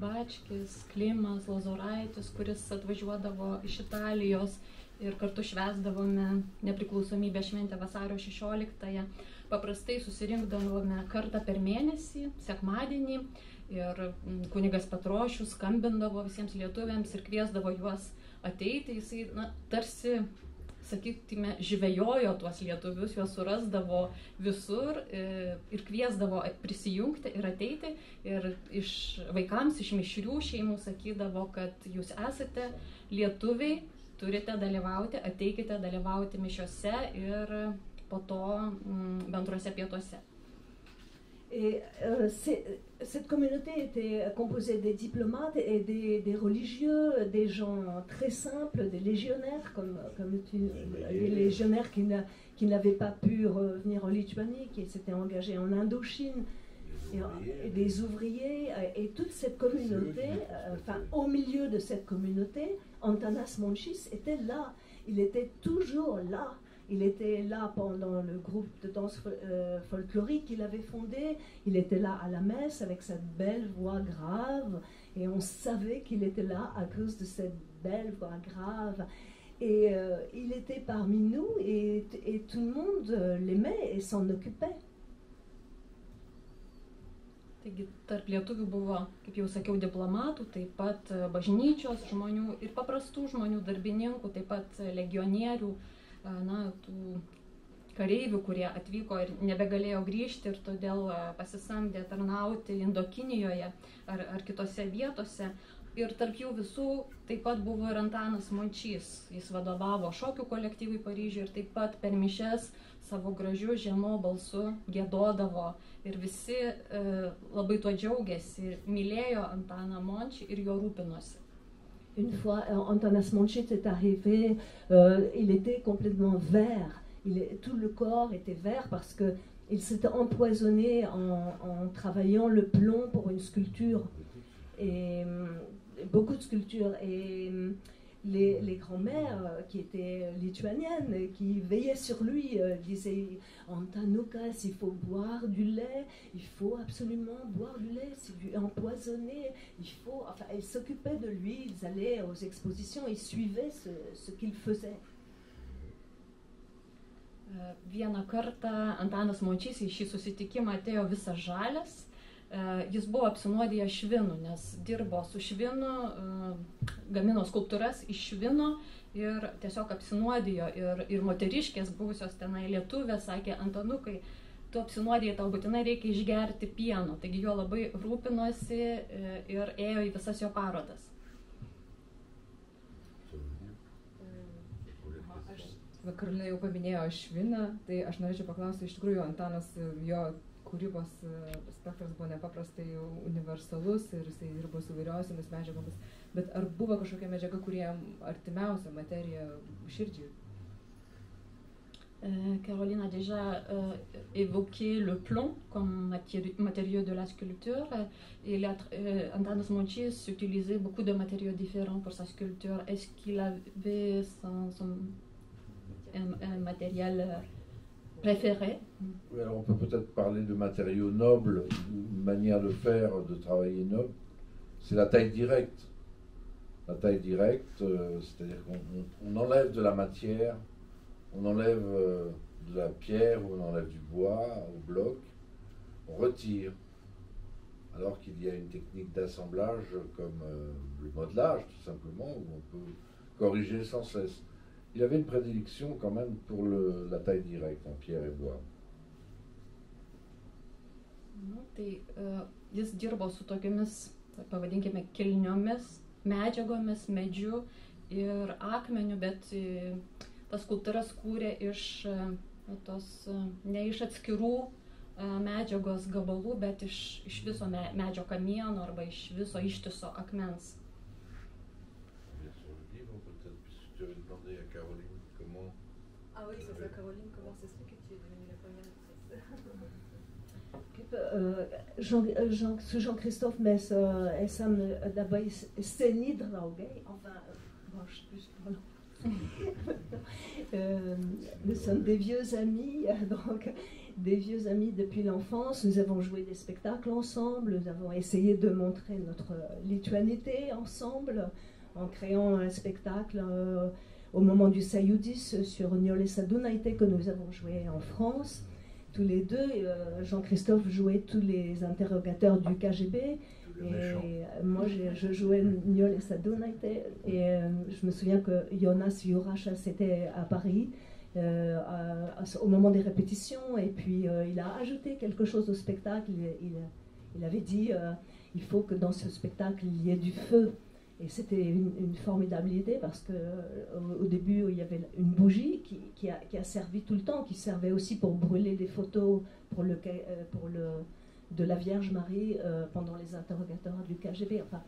Bačkis, Klimas, Lozoraitis, kuris atvažiuodavo iš Italijos ir kartu švęsdavome nepriklausomybę šventę vasario 16-ąją. Paprastai susirinkdavome kartą per mėnesį, sekmadienį, ir kunigas Petrošius skambindavo visiems lietuviams ir kviesdavo juos ateiti. Jisai tarsi, sakytume, žvejojo tuos lietuvius, juos surasdavo visur ir kviesdavo prisijungti ir ateiti. Ir vaikams iš mišrių šeimų sakydavo, kad jūs esate lietuviai, turite dalyvauti, ateikite dalyvauti mišiose ir po to bendruose pietuose. Et cette communauté était composée des diplomates et des religieux, des gens très simples, des légionnaires, comme les légionnaires qui n'avaient pas pu revenir en Lituanie, qui s'étaient engagés en Indochine, et des ouvriers. Et toute cette communauté, au milieu de cette communauté, Antanas Mončys était là. Il était toujours là. Il était là pendant le groupe de danse folklorique qu'il avait fondé. Il était là à la messe avec cette belle voix grave. Et on savait qu'il était là à cause de cette belle voix grave. Et il était parmi nous et tout le monde l'aimait et s'en occupait. Taigi tarp lietuvių buvo, kaip jau sakiau, diplomatų, taip pat bažnyčios žmonių ir paprastų žmonių, darbininkų, taip pat legionierių, tų kareivių, kurie atvyko ir nebegalėjo grįžti ir todėl pasisamdė tarnauti Indokinijoje ar kitose vietose. Ir tarp jų visų taip pat buvo ir Antanas Mončys. Jis vadovavo šokių kolektyvui Paryžiuje ir taip pat per mišias savo gražiu žemu balsu giedodavo ir visi labai tuo džiaugiasi ir mylėjo Antaną Mončį ir jo rūpinosi. Une fois, Antanas Mončys est arrivé, il était complètement vert. Tout le corps était vert parce qu'il s'était empoisonné en travaillant le plomb pour une sculpture. Et beaucoup de sculptures. Et les grands-mères qui étaient lituaniennes, qui veillaient sur lui, disaient « Antanukas, il faut boire du lait, il faut absolument boire du lait, c'est empoisonné, il faut... » Enfin, elles s'occupaient de lui, ils allaient aux expositions, ils suivaient ce qu'il faisait. Vieną kartą Antanas Mončys į šį susitikimą atėjo visas žalias. Jis buvo apsinuodijęs švinu, nes dirbo su švinu, gamino skulptūras iš švino ir tiesiog apsinuodijo. Ir moteriškės buvusios tenai lietuvės sakė: Antanukai, tu apsinuodijai, tau būtinai reikia išgerti pieno. Taigi jo labai rūpinosi ir ėjo į visas jo parodas. Karolina jau paminėjo šviną, tai aš norėčiau paklausti, iš tikrųjų Antanas, jo kūrybos spektras buvo nepaprastai universalus ir jisai dirbo su įvairiausiamis medžiagomis, bet ar buvo kažkokia medžiaga, kurie artimiausia materija širdžiai? Caroline a déjà évoqué le plomb comme matériau de la sculpture. Antanas Mončys utilisait beaucoup de matériaux différents pour sa sculpture. Est-ce qu'il avait un matériel préféré? Oui, alors on peut peut-être parler de matériaux nobles, une manière de faire, de travailler noble. C'est la taille directe. La taille directe, c'est-à-dire qu'on enlève de la matière, on enlève de la pierre ou on enlève du bois au bloc, on retire. Alors qu'il y a une technique d'assemblage comme le modelage, tout simplement, où on peut corriger sans cesse. Il avait une prédilection quand même pour la taille directe en pierre et bois. Jis dirbo su tokiamis, pavadinkime, kilniomis medžiagomis, medžiu ir akmeniu, bet tas skulptūras kūrė ne iš atskirų medžiagos gabalų, bet iš viso medžio kamieno arba iš viso ištiso akmens. Je vais demander à Caroline comment... Ah oui, c'est ça, Caroline, comment c'est ça que tu es devenue la première actrice? Jean-Christophe Mess, Sam dabei Steni Draugay, enfin, bon, je sais plus, voilà. Nous sommes des vieux amis, donc des vieux amis depuis l'enfance. Nous avons joué des spectacles ensemble, nous avons essayé de montrer notre lituanité ensemble, en créant un spectacle au moment du Sajūdis sur Nijolė Sadūnaitė que nous avons joué en France. Tous les deux, Jean-Christophe jouait tous les interrogateurs du KGB et moi je jouais Nijolė Sadūnaitė et je me souviens que Jonas Jurašas était à Paris au moment des répétitions et puis il a ajouté quelque chose au spectacle. Il avait dit il faut que dans ce spectacle il y ait du feu. Et c'était une formidable idée parce qu'au début, il y avait une bougie qui a servi tout le temps, qui servait aussi pour brûler des photos de la Vierge Marie pendant les interrogatoires du KGB. Enfin,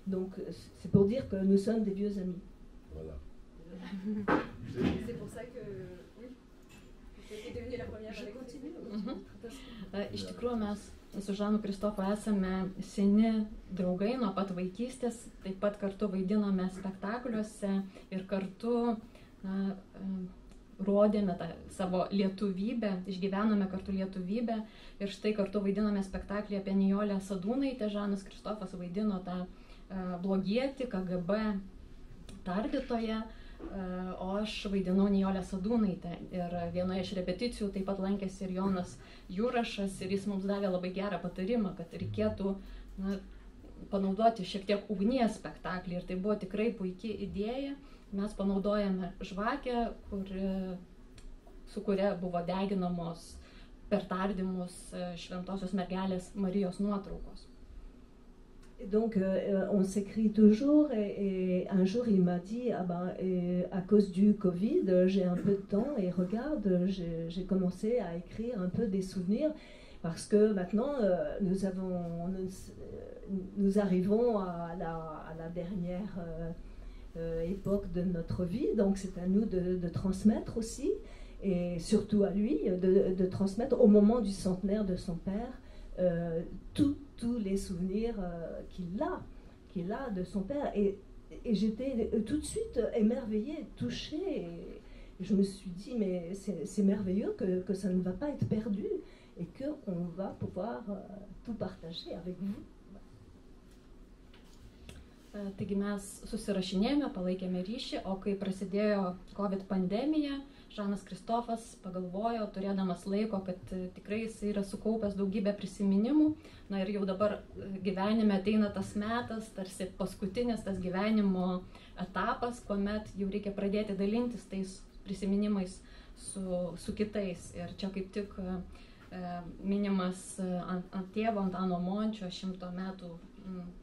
donc, c'est pour dire que nous sommes des vieux amis. Voilà. C'est pour ça que, oui, tu es devenue la première. Je continue. Iš tikrųjų, mes su Žanu Kristofu esame seni draugai nuo pat vaikystės, taip pat kartu vaidinome spektakliuose ir kartu rodėme tą savo lietuvybę, išgyvenome kartu lietuvybę ir štai kartu vaidinome spektaklį apie Nijolę Sadūnaitę. Žanas Kristofas vaidino tą blogietį, KGB tardytoją, O aš vaidinau Nijolę Sadūnaitę ir vienoje iš repeticijų taip pat lankėsi ir Jonas Jurašas ir jis mums davė labai gerą patarimą, kad reikėtų panaudoti šiek tiek ugnies spektaklį ir tai buvo tikrai puikia idėja. Mes panaudojame žvakę, su kuria buvo deginamos per tardymus Šventosios mergelės Marijos nuotraukos. Donc on s'écrit toujours et un jour il m'a dit à cause du Covid j'ai un peu de temps et regarde j'ai commencé à écrire un peu des souvenirs parce que maintenant nous arrivons à la dernière époque de notre vie, donc c'est à nous de transmettre aussi et surtout à lui de transmettre au moment du centenaire de son père tous les souvenirs qu'il a de son père et j'étais tout de suite émerveillée, touchée et je me suis dit mais c'est merveilleux que ça ne va pas être perdu et qu'on va pouvoir tout partager avec vous. Taigi mes susirašinėjome, palaikėme ryšį, o kai prasidėjo COVID pandemija, Žanas Kristofas pagalvojo, turėdamas laiko, kad tikrai jis yra sukaupęs daugybę prisiminimų. Na ir jau dabar gyvenime ateina tas metas, tarsi paskutinis tas gyvenimo etapas, kuomet jau reikia pradėti dalintis tais prisiminimais su kitais. Ir čia kaip tik minimas ant tėvo Antano Mončio 100 metų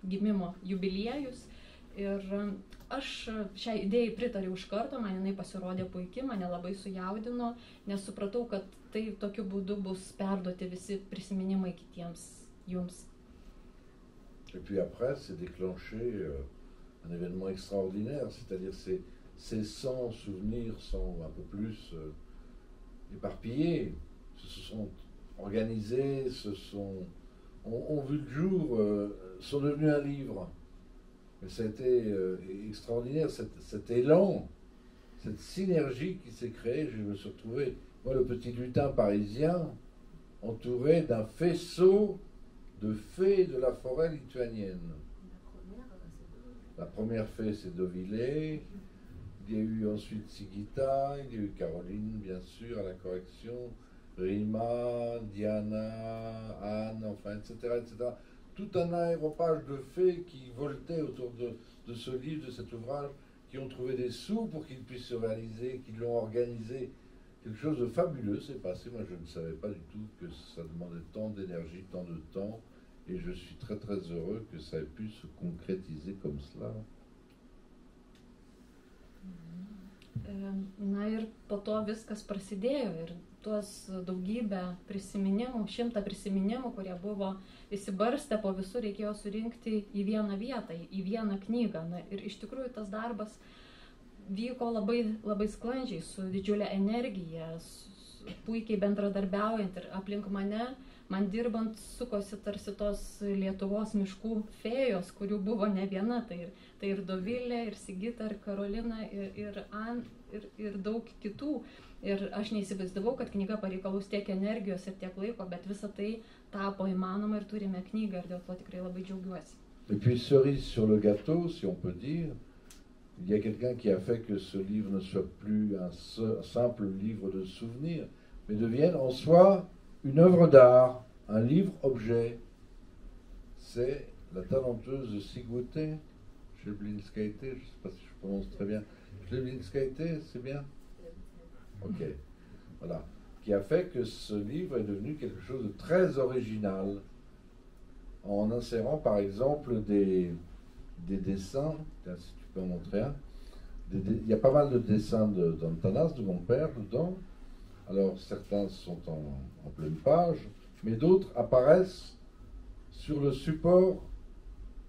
gimimo jubiliejus. Ir aš šiai idėjai pritariau iš karto, man jinai pasirodė puikiai, mane labai sujaudino, nes supratau, kad tai tokiu būdu bus perduoti visi prisiminimai kitiems jums. Et puis après, c'est déclenché un événement extraordinaire, c'est-à-dire ces 100 souvenirs sont un peu plus éparpillés, se sont organisés, ont vu le jour, sont devenus un livre. Mais ça a été extraordinaire, cet élan, cette synergie qui s'est créée. Je me suis retrouvé, moi le petit lutin parisien, entouré d'un faisceau de fées de la forêt lituanienne. La première fée, c'est Dovilé. Il y a eu ensuite Sigita, il y a eu Caroline, bien sûr, à la correction, Rima, Diana, Anne, enfin, etc., etc. Tout un aéropage de fées qui voletaient autour de ce livre, de cet ouvrage, qui ont trouvé des sous pour qu'il puisse se réaliser, qui l'ont organisé. Quelque chose de fabuleux s'est passé. Moi, je ne savais pas du tout que ça demandait tant d'énergie, tant de temps. Et je suis très, très heureux que ça ait pu se concrétiser comme cela. Na ir po to viskas prasidėjo ir tuos daugybę prisiminimų, 100 prisiminimų, kurie buvo įsibarstę po visur, reikėjo surinkti į vieną vietą, į vieną knygą. Na, ir iš tikrųjų tas darbas vyko labai, labai sklandžiai, su didžiulė energija, puikiai bendradarbiaujant ir aplink man dirbant sukosi tarsi tos Lietuvos miškų fėjos, kurių buvo ne viena, tai ir Dovilė, ir Sigita, ir Karolina, ir An, ir daug kitų. Ir aš neįsivaizdavau, kad knyga pareikalaus tiek energijos ir tiek laiko, bet visa tai tapo įmanoma ir turime knygą ir dėl to tikrai labai džiaugiuosi. Et puis cerise sur le gâteau, si on peut dire, il y a quelqu'un qui a fait que ce livre ne soit plus un simple livre de souvenirs, mais devienne en soi une œuvre d'art, un livre-objet. C'est la talentueuse Sigute Sjeblinskaite, je ne sais pas si je prononce très bien. Sjeblinskaite, c'est bien? Ok, voilà. Qui a fait que ce livre est devenu quelque chose de très original, en insérant par exemple des dessins. Tiens, si tu peux en montrer un. Il y a pas mal de dessins d'Antanas, de mon père, dedans. Alors certains sont en pleine page, mais d'autres apparaissent sur le support,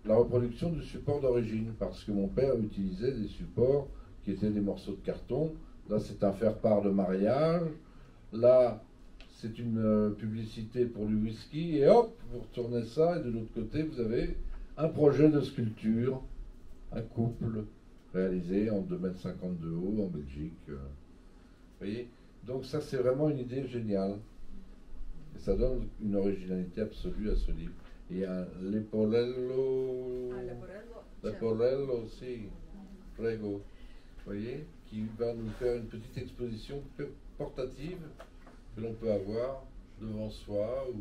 la reproduction du support d'origine, parce que mon père utilisait des supports qui étaient des morceaux de carton. Là, c'est un faire-part de mariage. Là, c'est une publicité pour du whisky. Et hop, vous retournez ça, et de l'autre côté, vous avez un projet de sculpture, un couple réalisé en 2,50 m de haut en Belgique. Vous voyez? Donc ça, c'est vraiment une idée géniale. Et ça donne une originalité absolue à ce livre. Et il y a Leporello... Leporello aussi, prego. Vous voyez? qui va nous faire une petite exposition portative que l'on peut avoir devant soi ou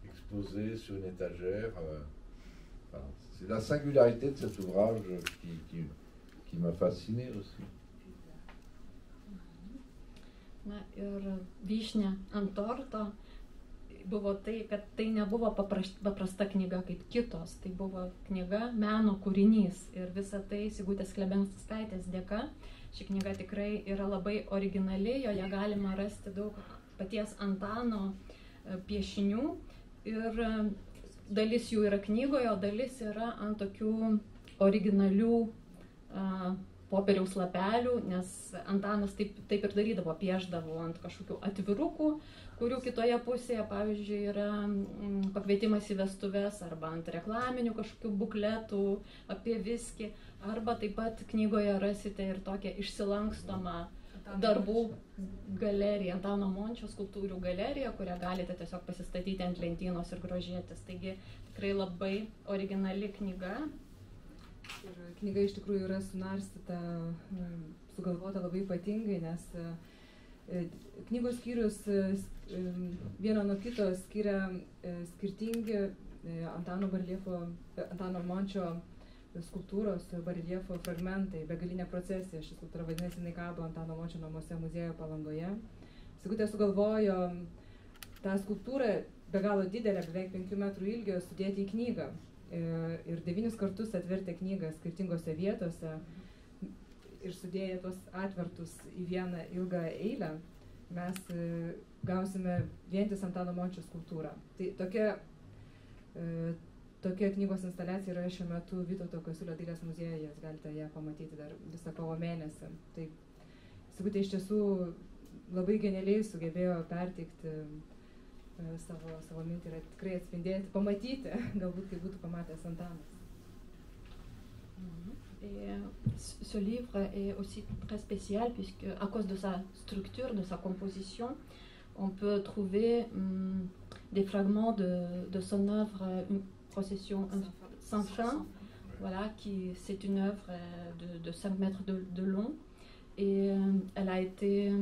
exposée sur une étagère. Voilà. C'est la singularité de cet ouvrage qui m'a fasciné aussi. Na ir vyšnia ant torto buvo tai, kad tai nebuvo paprasta knyga kaip kitos, tai buvo knyga meno kūrinys ir visa tai Sigutės Klebenskaitės dėka. Ši knyga tikrai yra labai originali, joje galima rasti daug paties Antano piešinių ir dalis jų yra knygoje, o dalis yra ant tokių originalių popieriaus lapelių, nes Antanas taip ir darydavo, pieždavo ant kažkokių atvirukų, kurių kitoje pusėje, pavyzdžiui, yra pakvietimas į vestuves arba ant reklaminių kažkokių bukletų apie viskį, arba taip pat knygoje rasite ir tokią išsilankstomą darbų galeriją, Antano Mončio skulptūrių galeriją, kurią galite tiesiog pasistatyti ant lentynos ir grožėtis. Taigi tikrai labai originali knyga. Ir knyga iš tikrųjų yra sunarstyta, sugalvota labai ypatingai, nes knygos skyrius vieno nuo kito skiria skirtingi Antano Mončio skulptūros bareljefo fragmentai, begalinė procesija. Ši skulptūra vadinasi, jinai kabo Antano Mončio namuose muziejuje Palangoje. Sigutė sugalvojo tą skulptūrą be galo didelę, beveik 5 metrų ilgio, sudėti į knygą. Ir 9 kartus atvertė knygą skirtingose vietose ir sudėję tuos atvertus į vieną ilgą eilę, mes gausime vientis Antano Mončio skulptūrą. Tai tokia knygos instaliacija yra šiuo metu Vytauto Kasiulio dailės muziejuje, galite ją pamatyti dar visą kovo mėnesį. Tai Sigutė iš tiesų labai genialiai sugebėjo perteikti savo mintį ir tikrai atspindėti, pamatyti, galbūt kaip būtų pamatęs Antanas. Ce livre est aussi très spécial puisque à cause de sa structure, de sa composition, on peut trouver des fragments de son œuvre, une procession sans fin, voilà, c'est une œuvre de 5 mètres de long et elle a été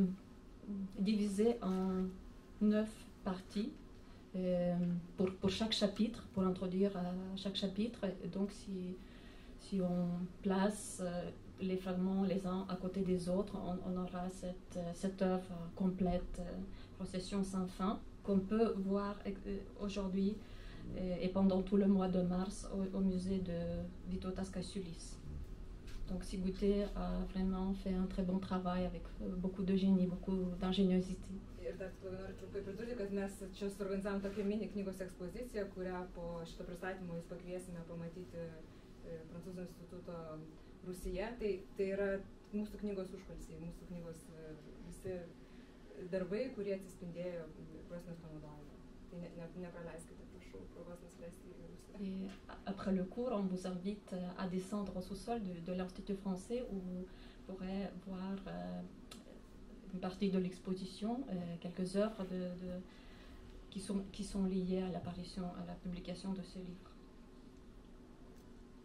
divisée en 9 parties pour chaque chapitre, pour introduire chaque chapitre. Et donc si on place les fragments les uns à côté des autres, on aura cette œuvre complète, procession sans fin, qu'on peut voir aujourd'hui et pendant tout le mois de mars au musée de Vytautas Kasiulis. Donc Sigutė a vraiment fait un très bon travail avec beaucoup de génie, beaucoup d'ingéniosité. Ir dar noriu trumpai pridurti, kad mes čia suorganizavom tokią mini knygos ekspoziciją, kurią po šito pristatymo jūs pakviesime pamatyti Prancūzų instituto Rūsyje. Tai yra mūsų knygos užkulisiai, mūsų knygos visi darbai, kurie atsispindėjo kuriuos mes panaudojame. Tai nepraleiskite, prašau, progos nusileisti į Rūsyje. Après le cours, on vous invite à descendre au sous-sol de l'Institut français où vous pourrez voir une partie de l'exposition, quelques œuvres qui sont liées à l'apparition, à la publication de ce livre.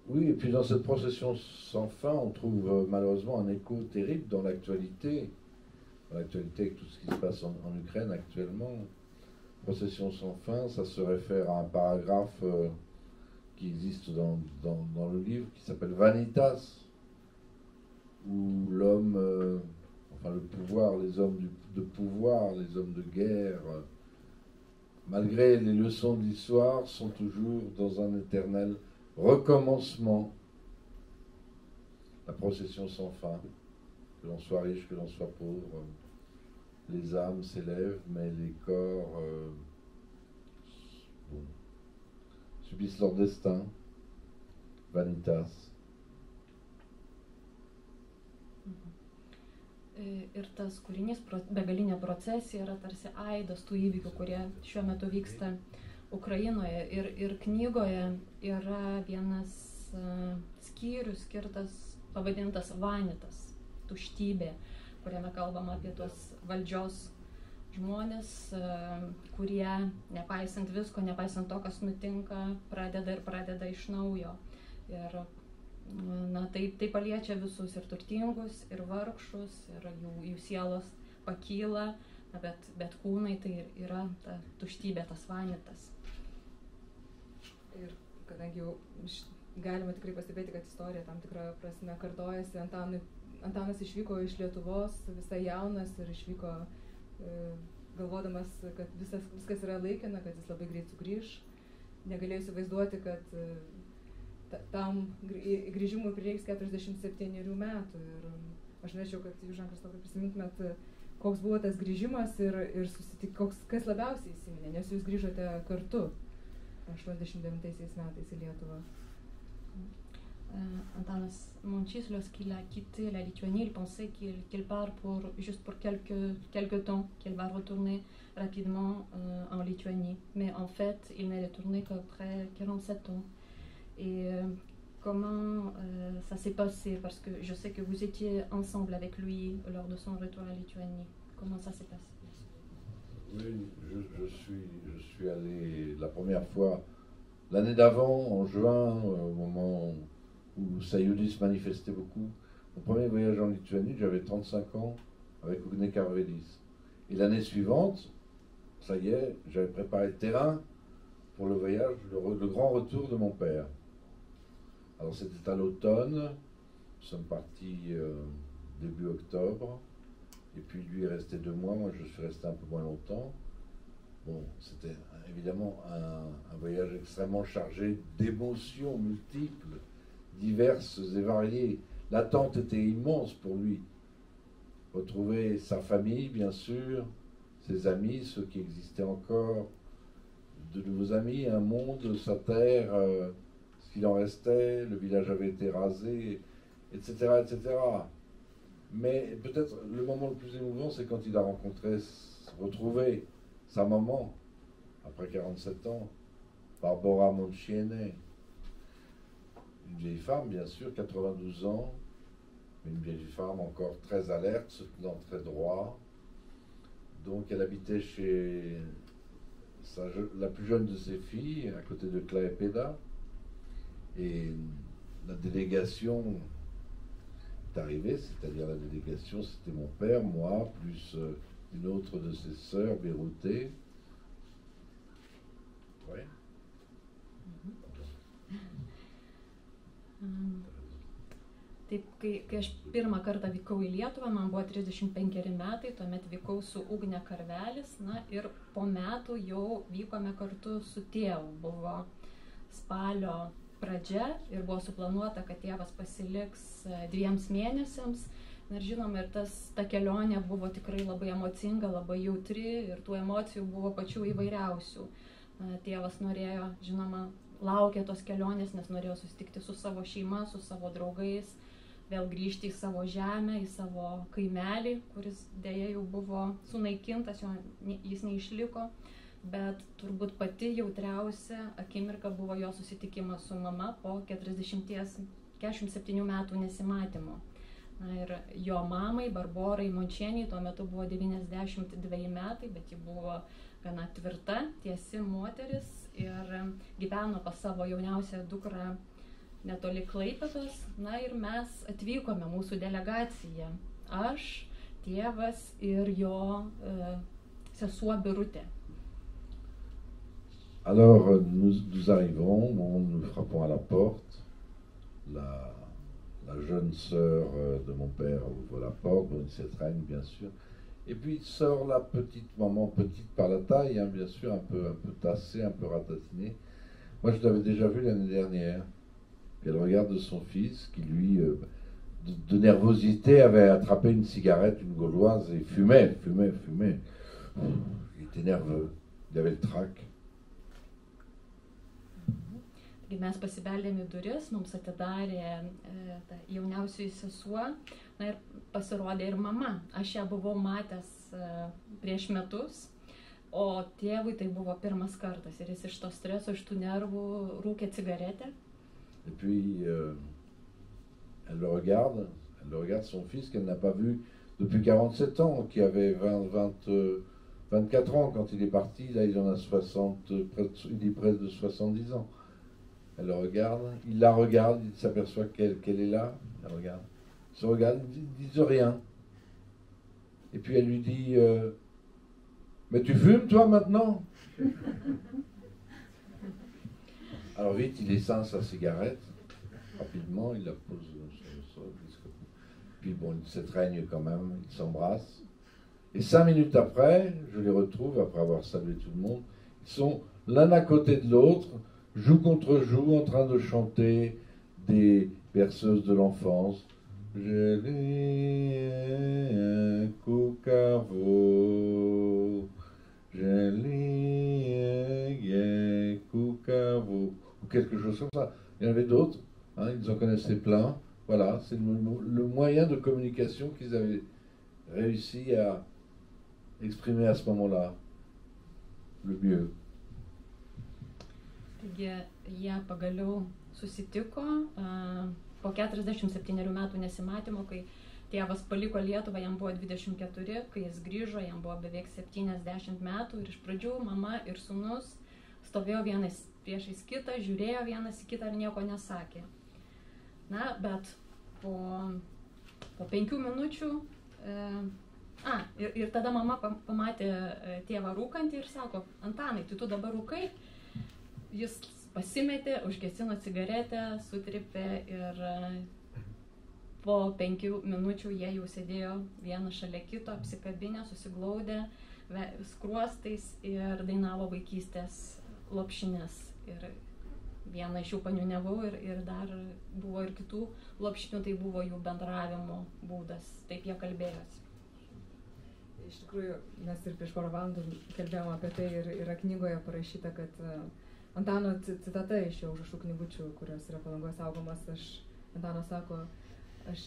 Oui, et puis dans cette procession sans fin, on trouve malheureusement un écho terrible dans l'actualité. Dans l'actualité avec tout ce qui se passe en Ukraine actuellement. Procession sans fin, ça se réfère à un paragraphe qui existe dans le livre qui s'appelle Vanitas, où l'homme, le pouvoir, les hommes de pouvoir, les hommes de guerre, malgré les leçons de l'histoire, sont toujours dans un éternel recommencement. La procession sans fin, que l'on soit riche, que l'on soit pauvre, les âmes s'élèvent, mais les corps subissent leur destin. Vanitas. Ir tas kūrinys, begalinė procesija, yra tarsi aidas tų įvykių, kurie šiuo metu vyksta Ukrainoje. Ir knygoje yra vienas skyrius skirtas, pavadintas Vanitas, tuštybė, kuriame kalbama apie tuos valdžios žmonės, kurie, nepaisant visko, nepaisant to, kas nutinka, pradeda iš naujo. Ir Na, tai paliečia visus ir turtingus, ir vargšus, ir jų sielos pakyla, bet kūnai tai yra ta tuštybė, tas vanitas. Ir kadangi jau galima tikrai pastebėti, kad istorija tam tikrą prasme kartojasi, Antanas išvyko iš Lietuvos visai jaunas ir išvyko galvodamas, kad viskas yra laikina, kad jis labai greit sugrįž. Negalėjau įsivaizduoti, kad tam grįžimui prireiks 47 metų. Ir aš norėčiau, kad jūs, Žan-Kristofai, prisimintumėt, koks buvo tas grįžimas ir kas labiausiai įsiminė, nes jūs grįžote kartu 89 metais į Lietuvą. Antanas Mončys, lorsqu'il a quitté la Lituanie, il pensait qu'il part juste pour quelques temps, qu'il va retourner rapidement en Lituanie. Mais en fait, il n'est retourné qu'après 47 ans. Et comment ça s'est passé? Parce que je sais que vous étiez ensemble avec lui lors de son retour à Lituanie. Comment ça s'est passé? Oui, je suis allé la première fois l'année d'avant, en juin, au moment où Sąjūdis se manifestait beaucoup. Mon premier voyage en Lituanie, j'avais 35 ans avec Ugne Karvelis. Et l'année suivante, ça y est, j'avais préparé le terrain pour le voyage, le grand retour de mon père. Alors c'était à l'automne, nous sommes partis début octobre, et puis lui est resté 2 mois, moi je suis resté un peu moins longtemps. Bon, c'était évidemment un voyage extrêmement chargé d'émotions multiples, diverses et variées. L'attente était immense pour lui. Retrouver sa famille, bien sûr, ses amis, ceux qui existaient encore, de nouveaux amis, un monde, sa terre, ce qu'il en restait, le village avait été rasé, etc., etc. Mais peut-être le moment le plus émouvant, c'est quand il a retrouvé sa maman, après 47 ans, Barbara Monciene, une vieille femme, bien sûr, 92 ans, mais une vieille femme encore très alerte, se tenant très droit. Donc elle habitait chez la plus jeune de ses filles, à côté de Klaipėda, et la délégation est arrivée, c'est-à-dire la délégation, c'était mon père, moi, plus une autre de ses sœurs, Birute. Ouais. Taip, kai aš pirmą kartą vykau į Lietuvą, man buvo 35 metai, tuomet vykau su Ugne Karvelis, na ir po metų jau vykome kartu su tėvu. Buvo spalio pradžia ir buvo suplanuota, kad tėvas pasiliks 2 mėnesiams. Na ir žinom, ir ta kelionė buvo tikrai labai emocinga, labai jautri ir tų emocijų buvo pačių įvairiausių. Tėvas norėjo, žinoma, laukė tos kelionės, nes norėjo susitikti su savo šeima, su savo draugais, vėl grįžti į savo žemę, į savo kaimelį, kuris dėja jau buvo sunaikintas, jis neišliko, bet turbūt pati jautriausia akimirka buvo jo susitikimas su mama po 47 metų nesimatymo. Na, ir jo mamai, Barborai Mončieniai, tuo metu buvo 92 metai, bet ji buvo gana tvirta, tiesi moteris ir gyveno pas savo jauniausią dukrą netoli Klaipėdos. Na ir mes atvykome, mūsų delegacija, aš, tėvas ir jo sesuo Birutė. Alors nous arrivons, nous frappons à la porte, la jeune sœur de mon père ouvre la porte, une Cetraine bien sûr, et puis sort la petite maman, petite par la taille, hein, bien sûr, un peu tassée, un peu ratatinée. Moi je l'avais déjà vue l'année dernière, puis elle regarde son fils qui lui, de nervosité, avait attrapé une cigarette, une gauloise, et fumait. Il était nerveux, il avait le trac. Kai mes pasibeldėm į duris, mums atidarė ta jauniausioji sesuo, na ir pasirodė ir mama. Aš ją buvau matęs prieš metus, o tėvui tai buvo pirmas kartas ir jis iš to streso, iš tų nervų rūkė cigaretę. Et puis elle le regarde son fils qu'elle n'a pas vu depuis 47 ans, qui avait 24 ans quand il est parti, là il en a 60, il est près de 70 ans. Elle le regarde, il la regarde, il s'aperçoit qu'elle est là, elle regarde. Ils se regardent, ils disent rien. Et puis elle lui dit mais tu fumes toi maintenant? Alors vite, il éteint sa cigarette, rapidement, il la pose sur le sol. Puis bon, ils s'étreignent quand même, ils s'embrassent. Et 5 minutes après, je les retrouve, après avoir salué tout le monde, ils sont l'un à côté de l'autre, joue contre joue, en train de chanter des berceuses de l'enfance. Je lis un Kukavo, je lis un Kukavo, ou quelque chose comme ça. Il y en avait d'autres, hein, ils en connaissaient plein. Voilà, c'est le moyen de communication qu'ils avaient réussi à exprimer à ce moment-là, le mieux. Taigi jie pagaliau susitiko po 47 metų nesimatymo, kai tėvas paliko Lietuvą, jam buvo 24, kai jis grįžo, jam buvo beveik 70 metų ir iš pradžių mama ir sūnus stovėjo vienas priešais kitą, žiūrėjo vienas į kitą ir nieko nesakė. Na, bet po 5 minučių ir tada mama pamatė tėvą rūkantį ir sako, Antanai, tai tu dabar rūkai? Jis pasimetė, užgesino cigaretę, sutripė ir po 5 minučių jie jau sėdėjo vienas šalia kito, apsikabinę, susiglaudę skruostais ir dainavo vaikystės lopšines. Ir vieną iš jų paniūniavau ir dar buvo ir kitų lopšinių, tai buvo jų bendravimo būdas, taip jie kalbėjosi. Iš tikrųjų, mes ir prieš porą valandų kalbėjome apie tai ir yra knygoje parašyta, kad Antano citata iš jo užrašų knygučių, kurios yra Palangoje saugomas, Antanas sako, aš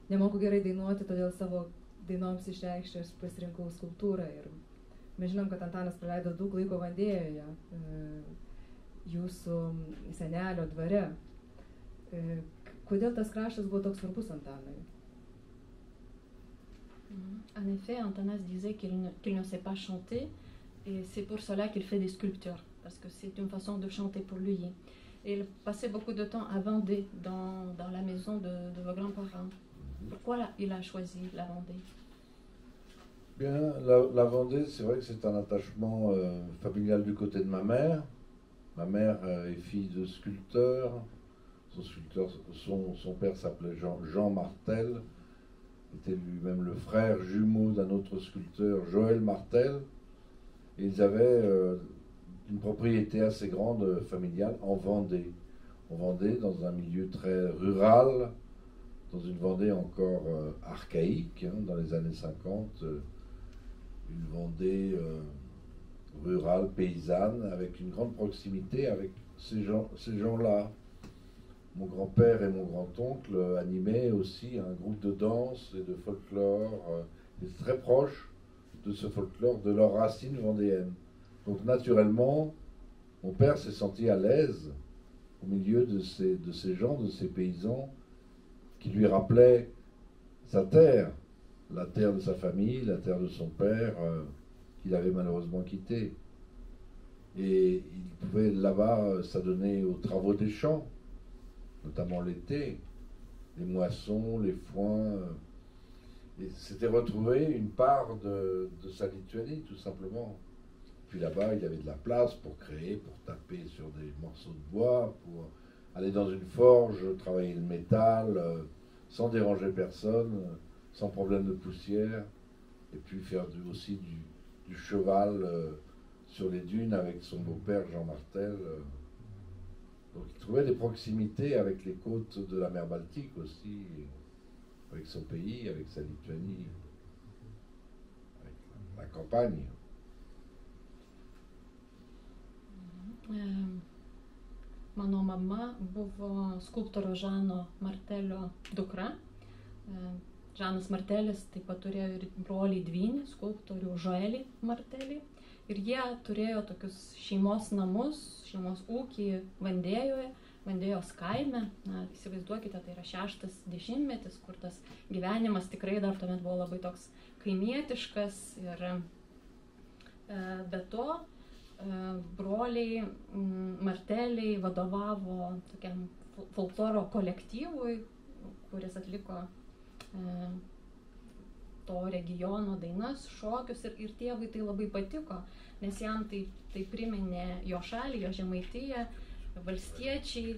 nemoku gerai dainuoti, todėl savo dainoms išreikšti aš pasirinkau skulptūrą. Ir mes žinom, kad Antanas praleido daug laiko Vandėjoje, jūsų senelio dvare. Kodėl tas kraštas buvo toks svarbus Antanui? En effet, Antanas disait qu'il ne sait pas chanter et c'est pour cela qu'il fait des sculptures, parce que c'est une façon de chanter pour lui. Et il passait beaucoup de temps à Vendée, dans la maison de vos grands-parents. Pourquoi il a choisi la Vendée? Bien, la Vendée, c'est vrai que c'est un attachement familial du côté de ma mère. Ma mère est fille de sculpteur. Son père s'appelait Jean Martel, était lui-même le frère jumeau d'un autre sculpteur, Joël Martel. Et ils avaient une propriété assez grande familiale en Vendée. En Vendée, dans un milieu très rural, dans une Vendée encore archaïque, hein, dans les années 50, une Vendée rurale, paysanne, avec une grande proximité avec ces gens-là. Mon grand-père et mon grand-oncle animaient aussi un groupe de danse et de folklore, ils étaient très proches de ce folklore, de leurs racines vendéennes. Donc naturellement, mon père s'est senti à l'aise au milieu de ces gens, de ces paysans, qui lui rappelaient sa terre, la terre de sa famille, la terre de son père, qu'il avait malheureusement quitté. Et il pouvait là-bas s'adonner aux travaux des champs, notamment l'été, les moissons, les foins. Et s'était retrouvé une part de sa Lituanie, tout simplement. Puis là-bas, il y avait de la place pour créer, pour taper sur des morceaux de bois, pour aller dans une forge, travailler le métal, sans déranger personne, sans problème de poussière, et puis faire aussi du cheval sur les dunes avec son beau-père Jean Martel. Donc il trouvait des proximités avec les côtes de la mer Baltique aussi, avec son pays, avec sa Lituanie, avec la campagne. Mano mama buvo skulptoro Žano Martelio dukra. Žanas Martelis taip pat turėjo ir brolį dvynį, skulptorių Joelį Martelį. Ir jie turėjo tokius šeimos namus, šeimos ūkį Vandėjoje, Vandėjos kaime. Na, įsivaizduokite, tai yra 60-metis, kur tas gyvenimas tikrai dar tuomet buvo labai toks kaimietiškas. Ir be to, broliai Marteliai vadovavo tokiam folkloro kolektyvui, kuris atliko to regiono dainas, šokius ir tėvui tai labai patiko, nes jam tai priminė jo šalį, jo Žemaitiją, valstiečiai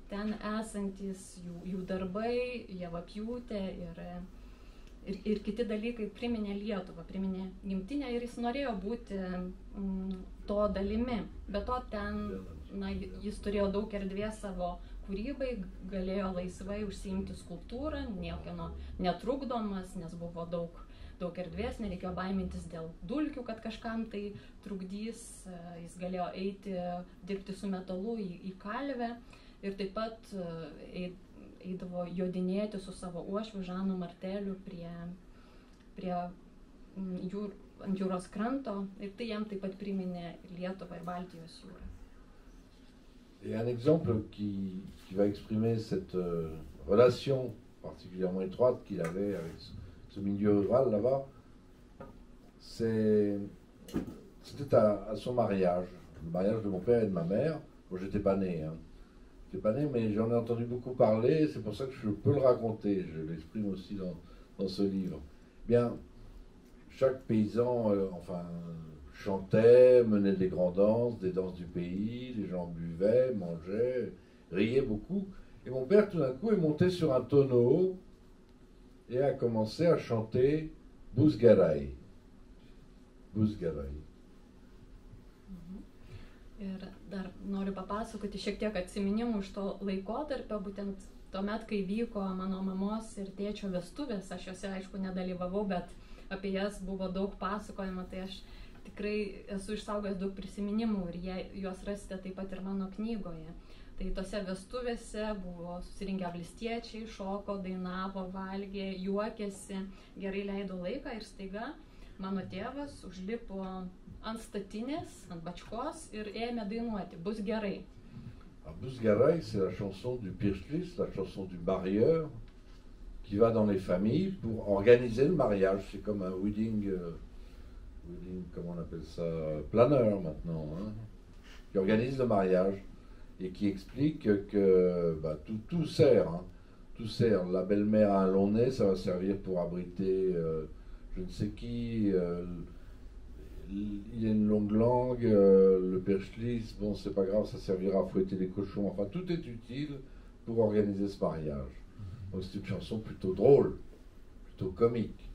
ten esantis, jų darbai, javapjūtė ir kiti dalykai priminė Lietuvą, priminė gimtinę ir jis norėjo būti to dalimi. Be to jis turėjo daug erdvės savo kūrybai, galėjo laisvai užsiimti skulptūrą, niekieno netrukdomas, nes buvo daug erdvės, nereikėjo baimintis dėl dulkių, kad kažkam tai trukdys, jis galėjo eiti dirbti su metalu į kalvę ir taip pat eidavo jodinėti su savo uošviu Žanu Marteliu ant jūros kranto ir tai jam taip pat priminė Lietuvą ir Baltijos jūrą. Et un exemple qui va exprimer cette relation particulièrement étroite qu'il avait avec ce milieu rural là-bas, c'était à son mariage, le mariage de mon père et de ma mère. Bon, j'étais pas né, j'étais pas né, mais j'en ai entendu beaucoup parler, c'est pour ça que je peux le raconter, je l'exprime aussi dans ce livre. Bien, chaque paysan, chantait, menait des grandes danses, des danses du pays, les gens buvaient, mangeaient, riaient beaucoup. Et mon père, tout d'un coup, est monté sur un tonneau et a commencé à chanter Buzgarai. Buzgarai. Ir dar noriu papasakoti šiek tiek atsiminimų iš to laikotarpio, būtent tuomet, kai vyko mano mamos ir tėčio vestuvės, aš jose aišku nedalyvavau, bet apie jas buvo daug pasakojama, tai aš tikrai esu išsaugęs daug prisiminimų ir juos rasite taip pat ir mano knygoje. Tai tose vestuvėse buvo susirinkę valstiečiai, šoko, dainavo, valgė, juokėsi, gerai leido laiką ir staiga mano tėvas užlipo ant statinės, ant bačkos ir ėmė dainuoti Bus gerai. Bus gerai, c'est la chanson du Pirchlis, la chanson du marieur qui va dans les familles pour organiser le mariage. C'est comme un wedding, comment on appelle ça, planeur maintenant, qui organise le mariage et qui explique que tout sert. Tout sert. La belle-mère a un long nez, ça va servir pour abriter je ne sais qui. Il a une longue langue, le Perchlis, bon c'est pas grave, ça servira à fouetter les cochons. Enfin, tout est utile pour organiser ce mariage. Donc c'est une chanson plutôt drôle, plutôt comique.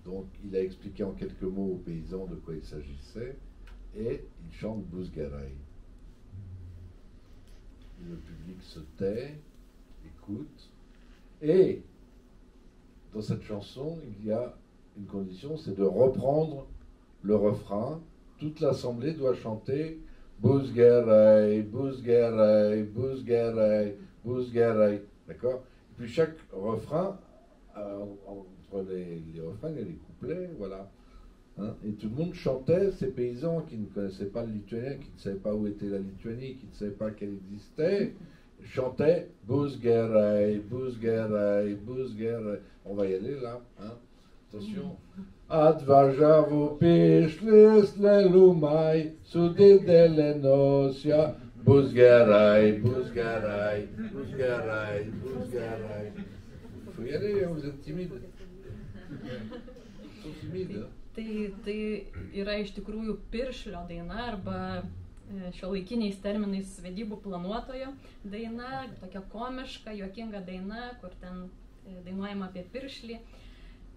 Donc il a expliqué en quelques mots aux paysans de quoi il s'agissait et il chante Buzgarai. Le public se tait, écoute, et dans cette chanson il y a une condition, c'est de reprendre le refrain. Toute l'assemblée doit chanter Buzgarai, Buzgarai, Buzgarai, Buzgarai. D'accord? Et puis chaque refrain, entre les refrains et les couplets, voilà. Et tout le monde chantait, ces paysans qui ne connaissaient pas le lituanien, qui ne savaient pas où était la Lituanie, qui ne savaient pas qu'elle existait, chantaient Buzgarai, Buzgarai, Buzgarai. On va y aller là, attention. Advažiavo Pirchlis lelumai, su didelė nosia, bus gerai, bus gerai, bus gerai, bus gerai. Faut y aller, vous êtes timide. Vous êtes timide. Tai yra iš tikrųjų Piršlio daina arba šiuolaikiniais terminais vedybų planuotojo daina, tokia komiška, juokinga daina, kur ten dainuojama apie Piršlį.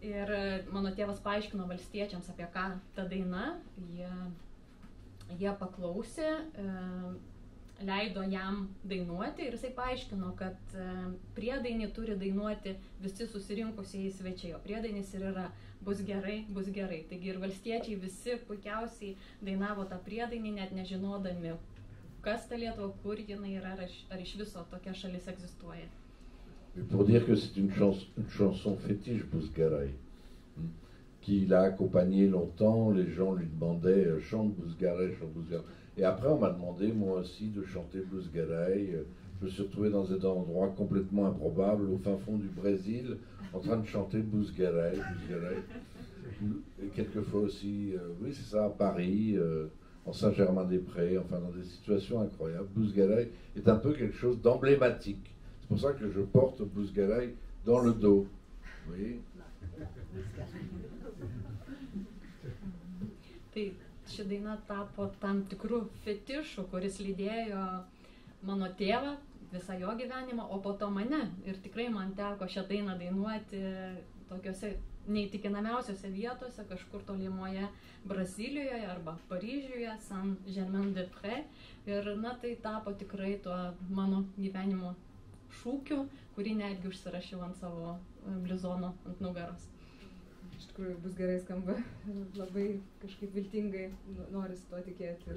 Ir mano tėvas paaiškino valstiečiams, apie ką ta daina, jie paklausė, leido jam dainuoti ir jisai paaiškino, kad priedainį turi dainuoti visi susirinkusieji svečiai, o priedainis ir yra bus gerai, bus gerai. Taigi ir valstiečiai visi puikiausiai dainavo tą priedainį, net nežinodami, kas ta Lietuva, kur jinai yra, ar iš viso tokia šalis egzistuoja. Pour dire que c'est une chanson fétiche, Buzgarai, qui l'a accompagné longtemps, les gens lui demandaient chante Buzgarai, chante Buzgarai. Et après on m'a demandé moi aussi de chanter Buzgarai. Je me suis retrouvé dans un endroit complètement improbable, au fin fond du Brésil, en train de chanter Buzgarai, Buzgarai. Et quelquefois aussi, oui, c'est ça, à Paris, en Saint-Germain-des-Prés, enfin dans des situations incroyables. Bouzguelay est un peu quelque chose d'emblématique. C'est pour ça que je porte Bouzguelay dans le dos. Oui. Tai ši daina tapo tam tikrų fetišų, kuris lydėjo mano tėvą visą jo gyvenimą, o po to mane. Ir tikrai man teko šią dainą dainuoti tokiuose neįtikinamiausiose vietose, kažkur tolimoje Brazilijoje arba Paryžiuje, Saint-Germain-des-Prés. Ir tai tapo tikrai tuo mano gyvenimo šūkiu, kurį netgi užsirašiau ant savo bliuzono ant nugaros. Iš tikrųjų, bus gerai skamba, labai kažkaip viltingai norisi to tikėti.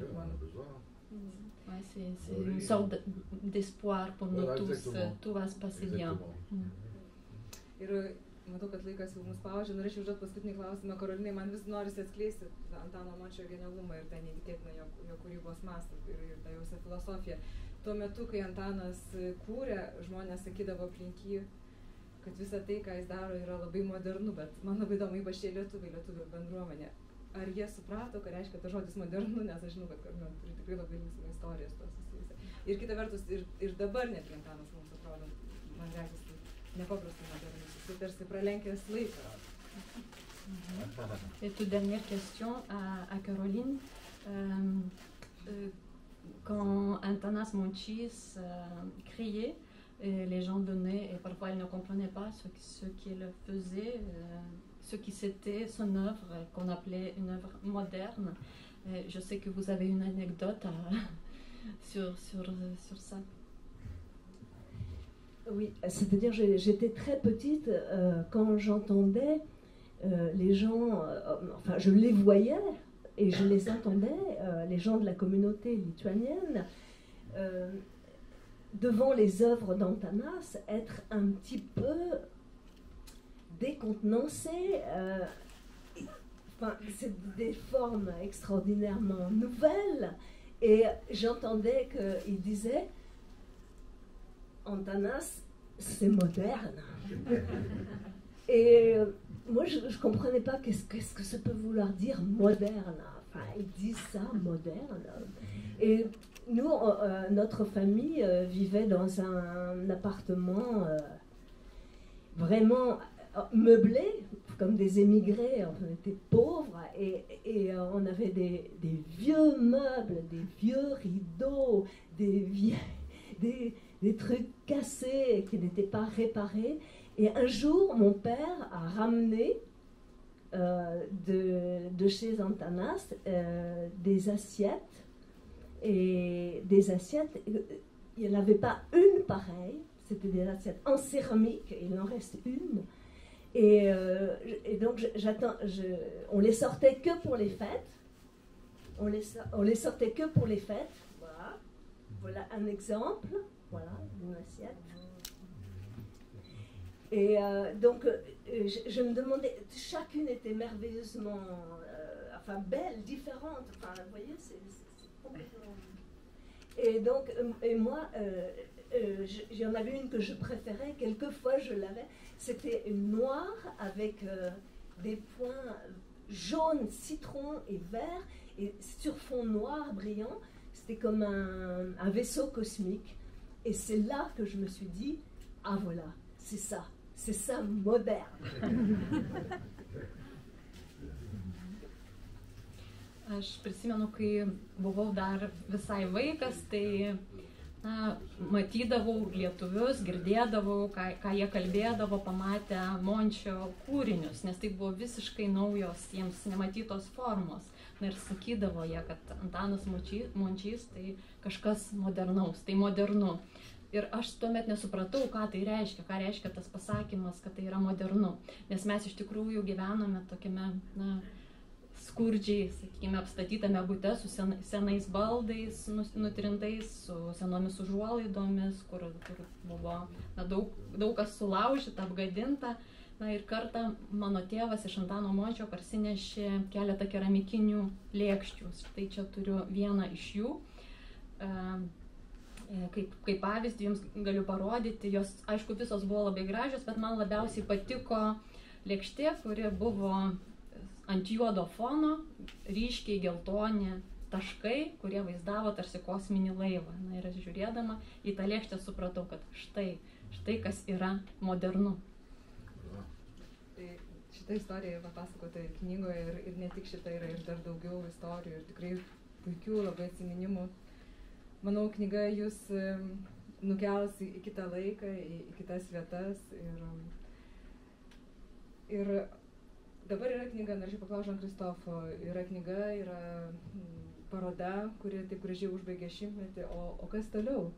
Ouais, c'est une sorte d'espoir pour nous tous, tout va se passer bien. Ir matau, kad laikas jau mus spaudžia, norėčiau užduoti paskutinį klausimą. Karolinai, man vis norisi atskleisti Antano Mončio genialumą ir tą neįtikėtiną jo kūrybos mastą ir tą jausą filosofiją. Tuo metu, kai Antanas kūrė, žmonės sakydavo aplink jį, kad visa tai, ką jis daro, yra labai modernu, bet man labai įdomu, ypač šie lietuvių bendruomenė. Ar jie suprato, ką reiškia tas žodis modernu, nes aš žinau, kad Karolina turi tikrai labai linksmą istoriją su to susijusią. Ir kita vertus, ir dabar netgi Antanas mums atrodo, man regis, nepaprastai modernus, jis tarsi pralenkęs laiką. Et toute dernière question à Caroline. Quand Antanas Mončys criait, les gens venaient et parfois ils ne comprenaient pas ce qu'il faisait, ce qui c'était son œuvre, qu'on appelait une œuvre moderne. Je sais que vous avez une anecdote sur ça. Oui, c'est-à-dire j'étais très petite quand j'entendais les gens, enfin je les voyais et je les entendais, les gens de la communauté lituanienne, devant les œuvres d'Antanas, être un petit peu décontenancés. Enfin, c'est des formes extraordinairement nouvelles. Et j'entendais qu'il disait Antanas, c'est moderne. Et moi, je ne comprenais pas qu'est-ce que ça peut vouloir dire moderne. Enfin, ils disent ça, moderne. Et nous, notre famille vivait dans un appartement vraiment meublé, comme des émigrés, on était pauvres, et on avait des vieux meubles, des vieux rideaux, des trucs cassés qui n'étaient pas réparés. Et un jour, mon père a ramené de chez Antanas des assiettes. Et des assiettes, il n'y en avait pas une pareille, c'était des assiettes en céramique, il en reste une. Et donc on les sortait que pour les fêtes. On les sortait que pour les fêtes. Voilà un exemple. Voilà une assiette. Et donc je me demandais, chacune était merveilleusement, belle, différente. Enfin, vous voyez, c'est complètement. Et donc, moi, il y en avait une que je préférais. Quelquefois, je l'avais. C'était une noire avec des points jaunes, citron et vert, et sur fond noir brillant. C'était comme un vaisseau cosmique. Et c'est là que je me suis dit, ah voilà, c'est ça moderne. Aš prisimenu, kai buvau dar visai vaikas, tai matydavau lietuvius, girdėdavau, ką jie kalbėdavo, pamatę Mončio kūrinius, nes tai buvo visiškai naujos, jiems nematytos formos. Ir sakydavo jie, kad Antanas Mončys tai kažkas modernaus, tai modernu. Ir aš tuomet nesupratau, ką tai reiškia, ką reiškia tas pasakymas, kad tai yra modernu. Nes mes iš tikrųjų gyvename tokiame, skurdžiai, sakykime, apstatytame bute su senais baldais, nutrintais, su senomis užuolaidomis, kur buvo daug kas sulaužyta, apgadinta. Ir kartą mano tėvas iš Antano Mončio parsinešė keletą keramikinių lėkščių. Štai čia turiu vieną iš jų. Kaip pavyzdį jums galiu parodyti, jos, aišku, visos buvo labai gražios, bet man labiausiai patiko lėkštė, kuri buvo ant juodo fono ryškiai geltoni taškai, kurie vaizdavo tarsi kosminį laivą. Na, ir aš žiūrėdama į tą lėkštę supratau, kad štai kas yra modernu. Tai šitą istoriją papasakota ir knygoje, ir ne tik šitą, yra ir dar daugiau istorijų, ir tikrai puikių labai atsiminimų. Manau, knyga jūs nukels į kitą laiką, į kitas vietas. Ir dabar yra knyga, norėčiau paklausti Jean-Christophe, yra knyga, yra paroda, kuri taip gražiai užbaigė šimtmetį, o kas toliau?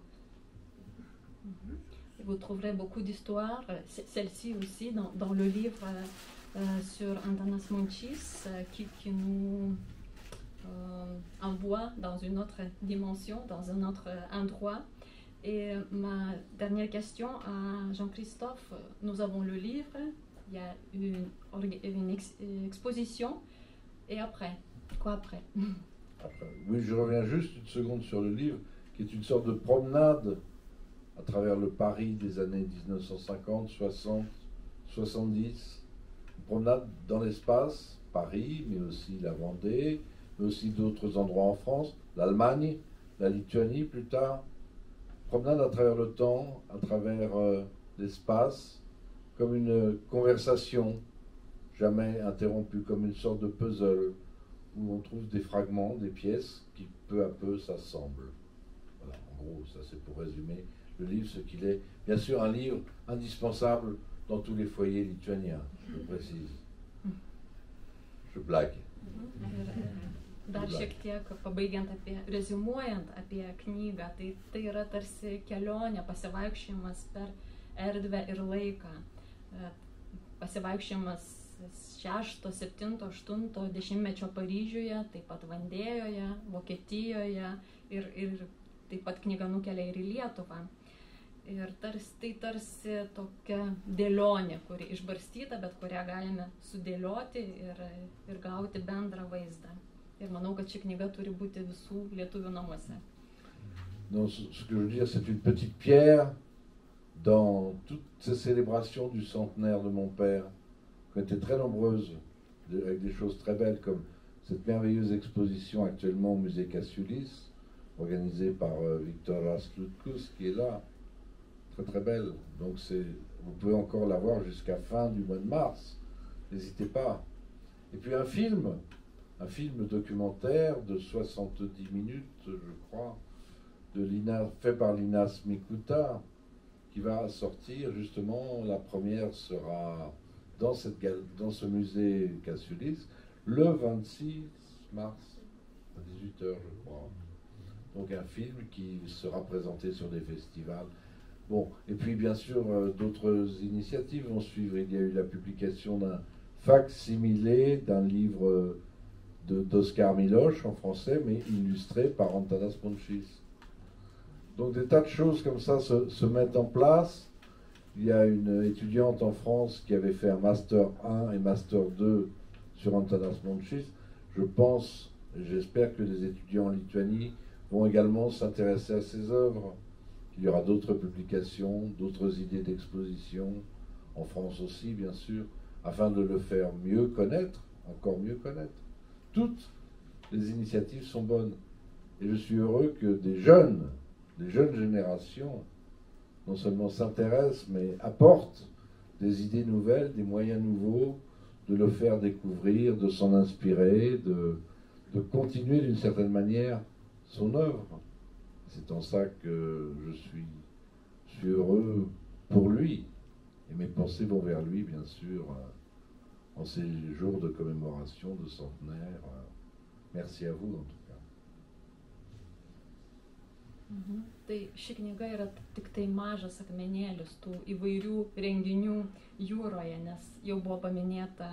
Vous trouverez beaucoup d'histoires, celle-ci aussi dans le livre sur Antanas Mončys qui nous envoie dans une autre dimension, dans un autre endroit. Et ma dernière question à Jean-Christophe, nous avons le livre, il y a une exposition, et après, quoi après? Oui, je reviens juste une seconde sur le livre, qui est une sorte de promenade à travers le Paris des années 1950, 60, 70, une promenade dans l'espace, Paris, mais aussi la Vendée, mais aussi d'autres endroits en France, l'Allemagne, la Lituanie plus tard, promenade à travers le temps, à travers l'espace, comme une conversation jamais interrompue, comme une sorte de puzzle, où on trouve des fragments, des pièces qui peu à peu s'assemblent. Voilà, en gros, ça c'est pour résumer le livre, ce qu'il est. Bien sûr, un livre indispensable dans tous les foyers lituaniens, je précise. Je blague. Dar šiek tiek pabaigiant reziumuojant apie knygą, tai yra tarsi kelionė, pasivaikščiojimas per erdvę ir laiką. Pasivaikščiojimas 6, 7, 8 dešimtmečio Paryžiuje, taip pat Vandėjoje, Vokietijoje ir taip pat knyga nukelia ir į Lietuvą. Ir tai tarsi tokia dėlionė, kuri išbarstyta, bet kurią galime sudėlioti ir gauti bendrą vaizdą. Ir manau, kad ši knyga turi būti visų lietuvių namuose. Donc, ce que je veux dire, c'est une petite pierre dans toutes ces célébrations du centenaire de mon père, qui ont été très nombreuses, avec des choses très belles, comme cette merveilleuse exposition actuellement au musée Cassiulis, organisée par Victor Rastlutkus, qui est là, très très belle. Donc vous pouvez encore la voir jusqu'à fin du mois de mars, n'hésitez pas. Et puis un film documentaire de 70 minutes, je crois, fait par Linas Mikuta, qui va sortir justement. La première sera dans ce musée Cassiulis le 26 mars à 18h, je crois. Donc un film qui sera présenté sur des festivals. Bon, et puis bien sûr d'autres initiatives vont suivre. Il y a eu la publication d'un fac-similé d'un livre d'Oscar Miloš en français, mais illustré par Antanas Mončys. Donc des tas de choses comme ça se mettent en place. Il y a une étudiante en France qui avait fait un Master 1 et Master 2 sur Antanas Mončys. Je pense, j'espère que les étudiants en Lituanie vont également s'intéresser à ses œuvres. Il y aura d'autres publications, d'autres idées d'exposition, en France aussi bien sûr, afin de le faire mieux connaître, encore mieux connaître. Toutes les initiatives sont bonnes. Et je suis heureux que des jeunes générations, non seulement s'intéressent, mais apportent des idées nouvelles, des moyens nouveaux, de le faire découvrir, de s'en inspirer, de continuer d'une certaine manière son œuvre. C'est en ça que je suis heureux pour lui. Et mes pensées vont vers lui, bien sûr, en ces jours de commémoration, de centenaire. Merci à vous, en tout cas. Tai ši knyga yra tik tai mažas akmenėlis tų įvairių renginių jūroje, nes jau buvo paminėta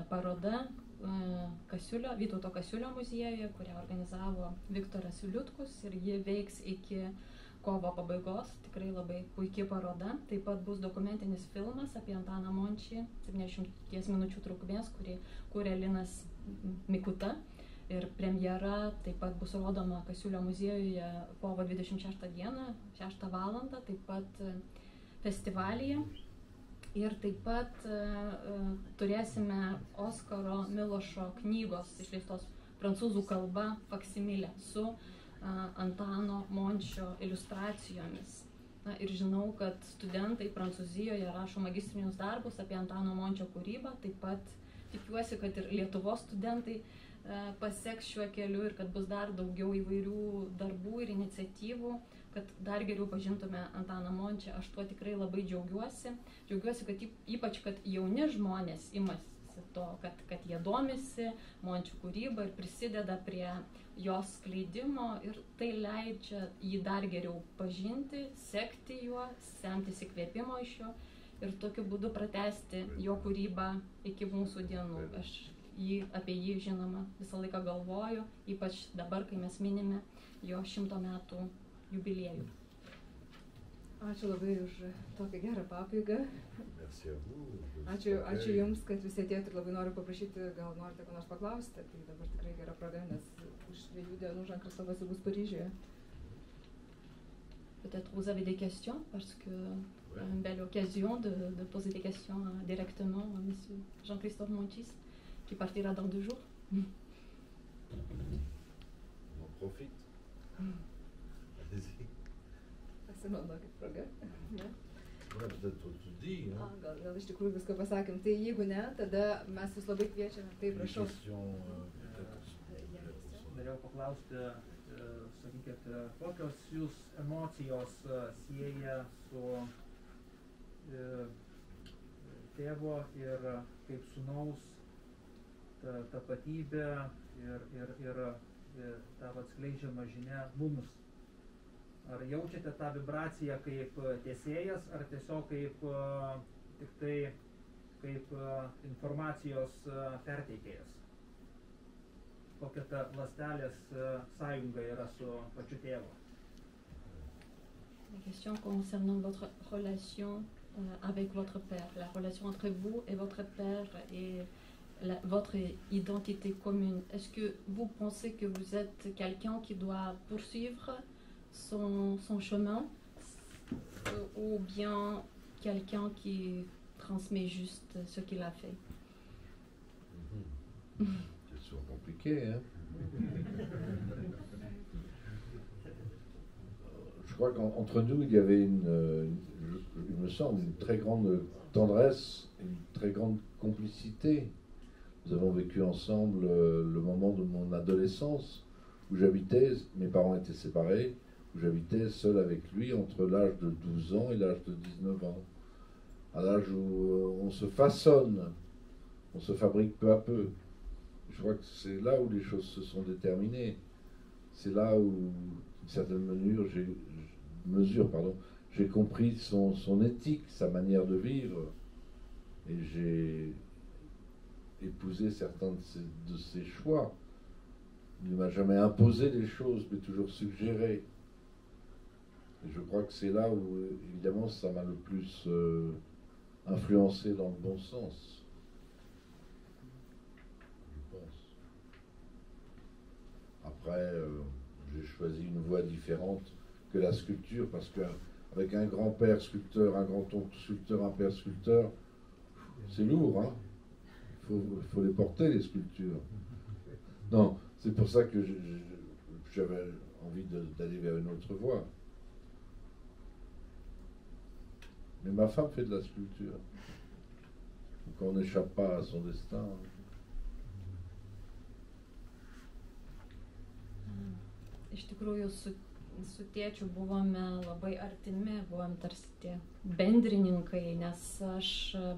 paroda Vytauto Kasiulio muziejuje, kurią organizavo Viktoras Liutkus, ir ji veiks iki kovo pabaigos, tikrai labai puikiai paroda. Taip pat bus dokumentinis filmas apie Antaną Mončį, 70 minučių trukmės, kurį kūrė Linas Mikuta. Ir premjera taip pat bus rodoma Kasiulio muziejuje kovo 26 dieną, 6 valandą, taip pat festivalyje. Ir taip pat turėsime Oskaro Milošo knygos išleistos prancūzų kalba faksimilę su Antano Mončio iliustracijomis. Na, ir žinau, kad studentai Prancūzijoje rašo magistrinius darbus apie Antano Mončio kūrybą. Taip pat tikiuosi, kad ir Lietuvos studentai paseks šiuo keliu ir kad bus dar daugiau įvairių darbų ir iniciatyvų, kad dar geriau pažintume Antaną Mončią. Aš tuo tikrai labai džiaugiuosi. Džiaugiuosi, kad ypač, kad jauni žmonės imasi to, kad jie domisi Mončio kūrybą ir prisideda prie jos skleidimo ir tai leidžia jį dar geriau pažinti, sekti juo, semtis įkvėpimo iš jo ir tokiu būdu pratęsti jo kūrybą iki mūsų dienų. Aš apie jį, žinoma, visą laiką galvoju, ypač dabar, kai mes minime jo 100 metų jubiliejų. Ačiū labai už tokią gerą pabaigą. Ačiū Jums, kad visi atėjote ir labai noriu paprašyti, gal norite ką nors paklausti. Tai dabar tikrai gera proga, nes už 2 dienų Jean-Christophe bus Paryžiuje. Peut-être vous avez des questions, parce que c'est une belle occasion de poser des questions directement à M. Jean-Christophe Montis, qui partira dans 2 jours. On en profite. Allez-y. Pasinaudokit proga. Peut-être tout dit. Gal iš tikrųjų viską pasakėm. Tai jeigu ne, tada mes Jūs labai kviečiame. Taip, prašau. Norėjau paklausti, sakykit, kokios Jūs emocijos sieja su tėvo ir kaip sūnaus tapatybė ir ta atskleidžiama žinia mums? Ar jaučiate tą vibraciją kaip tiesėjas, ar tiesiog kaip informacijos perteikėjas? Kokia ta ląstelės sąjunga yra su pačiu tėvu? La question concernant votre relation avec votre père, la relation entre vous et votre père et votre identité commune. Est-ce que vous pensez que vous êtes quelqu'un qui doit poursuivre son chemin ou bien quelqu'un qui transmet juste ce qu'il a fait? Question compliquée, hein? Je crois qu'entre nous, il y avait il me semble, une très grande tendresse, une très grande complicité. Nous avons vécu ensemble le moment de mon adolescence où j'habitais, mes parents étaient séparés, où j'habitais seul avec lui entre l'âge de 12 ans et l'âge de 19 ans. À l'âge où on se façonne, on se fabrique peu à peu. Je crois que c'est là où les choses se sont déterminées. C'est là où, d'une certaine mesure, j'ai compris son éthique, sa manière de vivre. Et j'ai épousé certains de ses choix. Il ne m'a jamais imposé des choses, mais toujours suggéré. Et je crois que c'est là où, évidemment, ça m'a le plus influencé dans le bon sens. Je pense. Après, j'ai choisi une voie différente que la sculpture, parce qu'avec un grand-père sculpteur, un grand-oncle sculpteur, un père sculpteur, c'est lourd, hein. Il faut les porter, les sculptures. Non, c'est pour ça que j'avais envie d'aller vers une autre voie. Mais ma femme fait de la sculpture. Donc on n'échappe pas à son destin. Iš tikrųjų, su tėčiu buvome labai artimi, buvom tarsi tie bendrininkai, nes aš,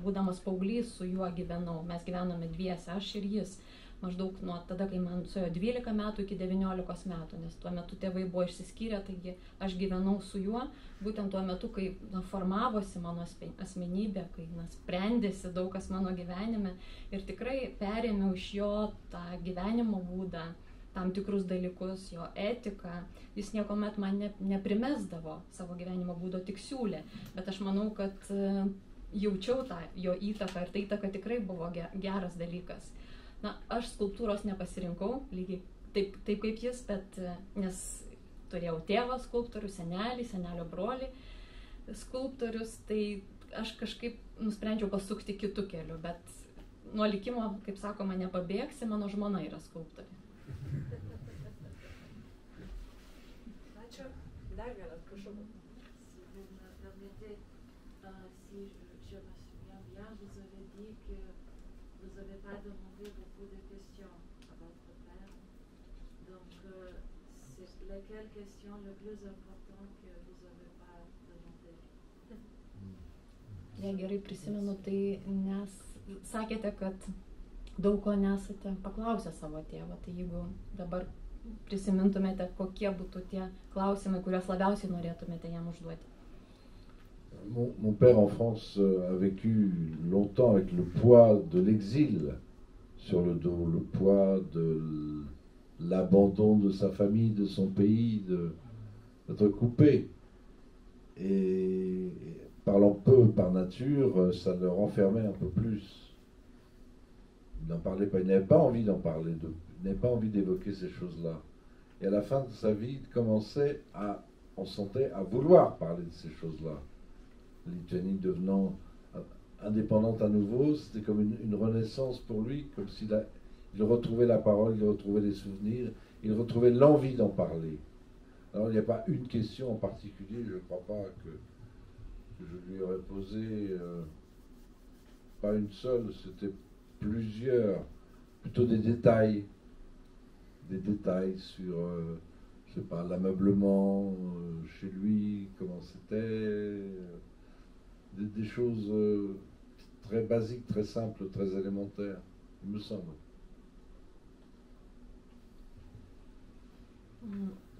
būdamas paauglys, su juo gyvenau. Mes gyvenome dviese, aš ir jis. Maždaug nuo tada, kai man suėjo 12 metų iki 19 metų, nes tuo metu tėvai buvo išsiskyrę, taigi aš gyvenau su juo, būtent tuo metu, kai formavosi mano asmenybė, kai sprendėsi daug kas mano gyvenime ir tikrai perėmiau iš jo tą gyvenimo būdą, tam tikrus dalykus, jo etiką. Jis niekuomet man neprimesdavo savo gyvenimo būdo, tik siūlė, bet aš manau, kad jaučiau tą jo įtaką ir ta įtaka tikrai buvo geras dalykas. Na, aš skulptūros nepasirinkau, lygiai taip kaip jis, bet nes turėjau tėvą skulptorių, senelį, senelio brolį skulptorius, tai aš kažkaip nusprendžiau pasukti kitų kelių, bet nuo likimo, kaip sakoma, nepabėgsi, mano žmona yra skulptorė. Ačiū. Dar vienas, prašau. Si je me souviens bien, vous avez dit que vous n'avez pas demandé beaucoup de questions à votre père. Donc, c'est laquelle question le plus important que vous n'avez pas demandé? Jei gerai prisimenu, tai nes sakėte, kad daug ko nesate paklausę savo tėvą. Tai jeigu dabar prisimintumėte, kokie būtų tie klausimai, kuriuos labiausiai norėtumėte jam užduoti. Mon père en France a vécu longtemps avec le poids de l'exil sur le dos, le poids de l'abandon de sa famille, de son pays, d'être coupé. Et parlant peu par nature, ça le renfermait un peu plus. Il n'en parlait pas, il n'avait pas envie d'en parler, il n'avait pas envie d'évoquer ces choses-là. Et à la fin de sa vie, il commençait on sentait, à vouloir parler de ces choses-là. La Lituanie devenant indépendante à nouveau, c'était comme une renaissance pour lui, comme s'il il retrouvait la parole, il retrouvait les souvenirs, il retrouvait l'envie d'en parler. Alors il n'y a pas une question en particulier, je ne crois pas que je lui aurais posé, pas une seule, c'était plusieurs, plutôt des détails sur, je sais pas, l'ameublement chez lui, comment c'était, des choses très basiques, très simples, très élémentaires, il me semble.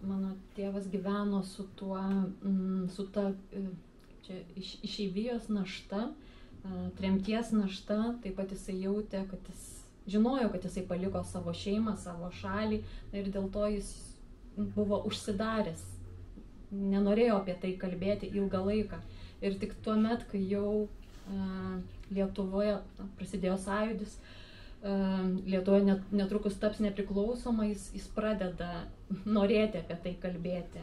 Mano tėvas gyveno su ta išeivijos našta, tremties našta, taip pat jisai jautė, kad žinojo, kad jisai paliko savo šeimą, savo šalį ir dėl to jis buvo užsidaręs, nenorėjo apie tai kalbėti ilgą laiką. Ir tik tuo met, kai jau Lietuvoje prasidėjo sąjūdis, Lietuvoje netrukus taps nepriklausoma, jis pradeda norėti apie tai kalbėti,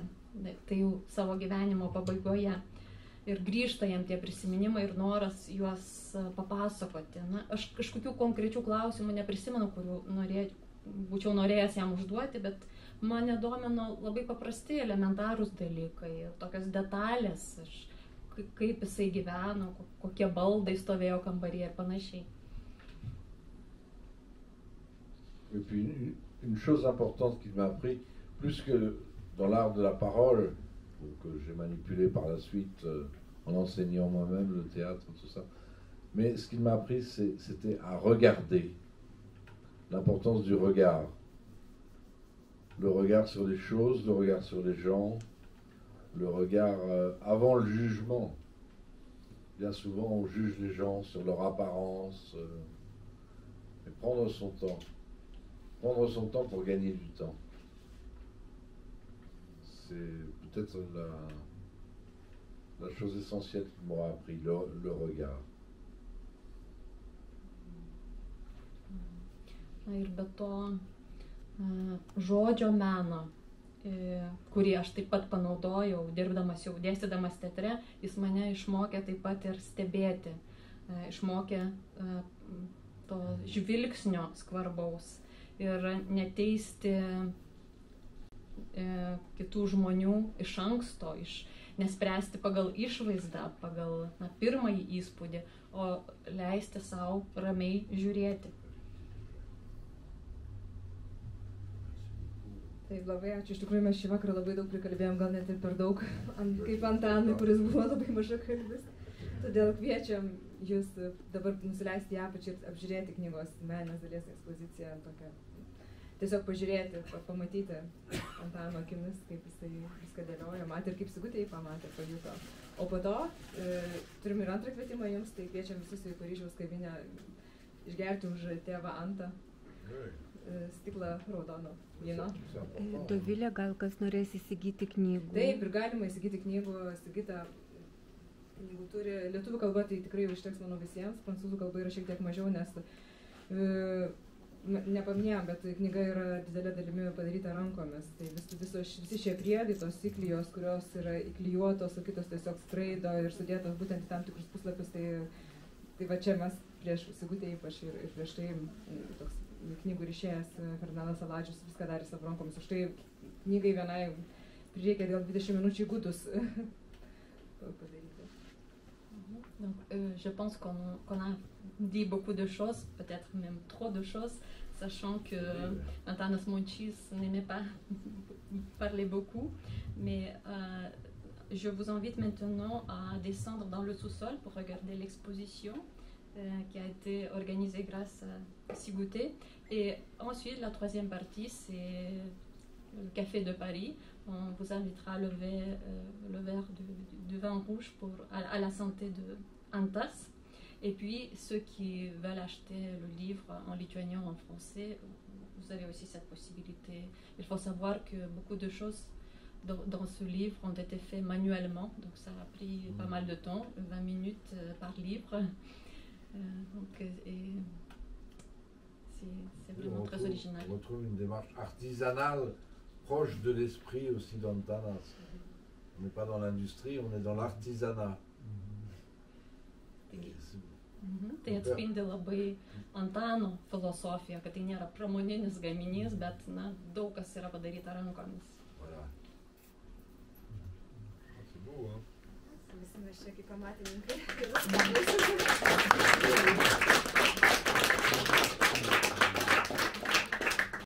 tai jau savo gyvenimo pabaigoje. Ir grįžta jam tie prisiminimai ir noras juos papasakoti. Na, aš kažkokių konkrečių klausimų neprisimenu, kurių būčiau norėjęs jam užduoti, bet mane domino labai paprasti, elementarūs dalykai, tokios detalės, kaip jisai gyveno, kokie baldai stovėjo kambaryje ir panašiai. Et puis une chose importante qu'il m'a appris, plus que dans l'art de la parole, que j'ai manipulé par la suite en enseignant moi-même le théâtre, tout ça, mais ce qu'il m'a appris, c'était à regarder, l'importance du regard. Le regard sur les choses, le regard sur les gens, le regard avant le jugement. Bien souvent, on juge les gens sur leur apparence, et prendre son temps pour gagner du temps. C'est peut-être la chose essentielle qu'il m'aura appris, le regard. Ir be to žodžio meno, kurį aš taip pat panaudojau, dirbdamas jau dėstydamas teatre, jis mane išmokė taip pat ir stebėti, išmokė to žvilgsnio skvarbaus ir neteisti kitų žmonių iš anksto, nespręsti pagal išvaizdą, pagal pirmąjį įspūdį, o leisti savo ramiai žiūrėti. Taip, labai ačiū. Iš tikrųjų, mes šį vakarą labai daug prikalbėjom, gal net ir per daug, kaip Antanui, kuris buvo labai maža kalbis. Todėl kviečiam jūs dabar nusileisti į apačią ir apžiūrėti knygos meninės dalies ekspoziciją. Tiesiog pažiūrėti, pamatyti Antano akimis, kaip jisai viską dėliojo, matė ir kaip Sigutė jį pamatė, pajuto. O po to turim ir antrą kvietimą jums, tai kviečiam visus į Paryžiaus kavinę išgerti už tėvą Antą stiklą raudono vyno. Dovilė, gal kas norės įsigyti knygų? Taip, ir galima įsigyti knygų. Sigita knygų turi. Lietuvių kalba tai tikrai užteks, manau, visiems. Prancūzų kalba yra šiek tiek mažiau, nes nepaminėjom, bet knyga yra didelė dalimi padaryta rankomis. Tai visi šie priedai, tos įklijos, kurios yra įklijuotos, o kitos tiesiog skraido ir sudėtos būtent į tam tikrus puslapius. Tai va čia mes prieš Sigutę ypač ir prieš tai toks knygų ryšėjas Ferdinandas Saladžius viską darė savo rankomis. Už tai knygai vienai prireikia gal 20 minučių įgudus padaryti. Donc, je pense qu'on a dit beaucoup de choses, peut-être même trop de choses, sachant que Antanas Mončys n'aimait pas parler beaucoup. Mais je vous invite maintenant à descendre dans le sous-sol pour regarder l'exposition qui a été organisée grâce à Sigutė. Et ensuite, la troisième partie, c'est le Café de Paris. On vous invitera à lever le verre de vin rouge à la santé de Antas. Et puis, ceux qui veulent acheter le livre en lituanien ou en français, vous avez aussi cette possibilité. Il faut savoir que beaucoup de choses dans ce livre ont été faites manuellement, donc ça a pris pas mal de temps, 20 minutes par livre. C'est vraiment très original. On retrouve une démarche artisanale proche de l'esprit aussi d'Antanas. On n'est pas dans l'industrie, on est dans l'artisanat. Tai atspindi labai Antano filosofiją, kad tai nėra pramoninis gaminys, bet daug kas yra padaryta rankomis. Voilà. C'est beau, hein? Visi mes čia kaip amatininkai.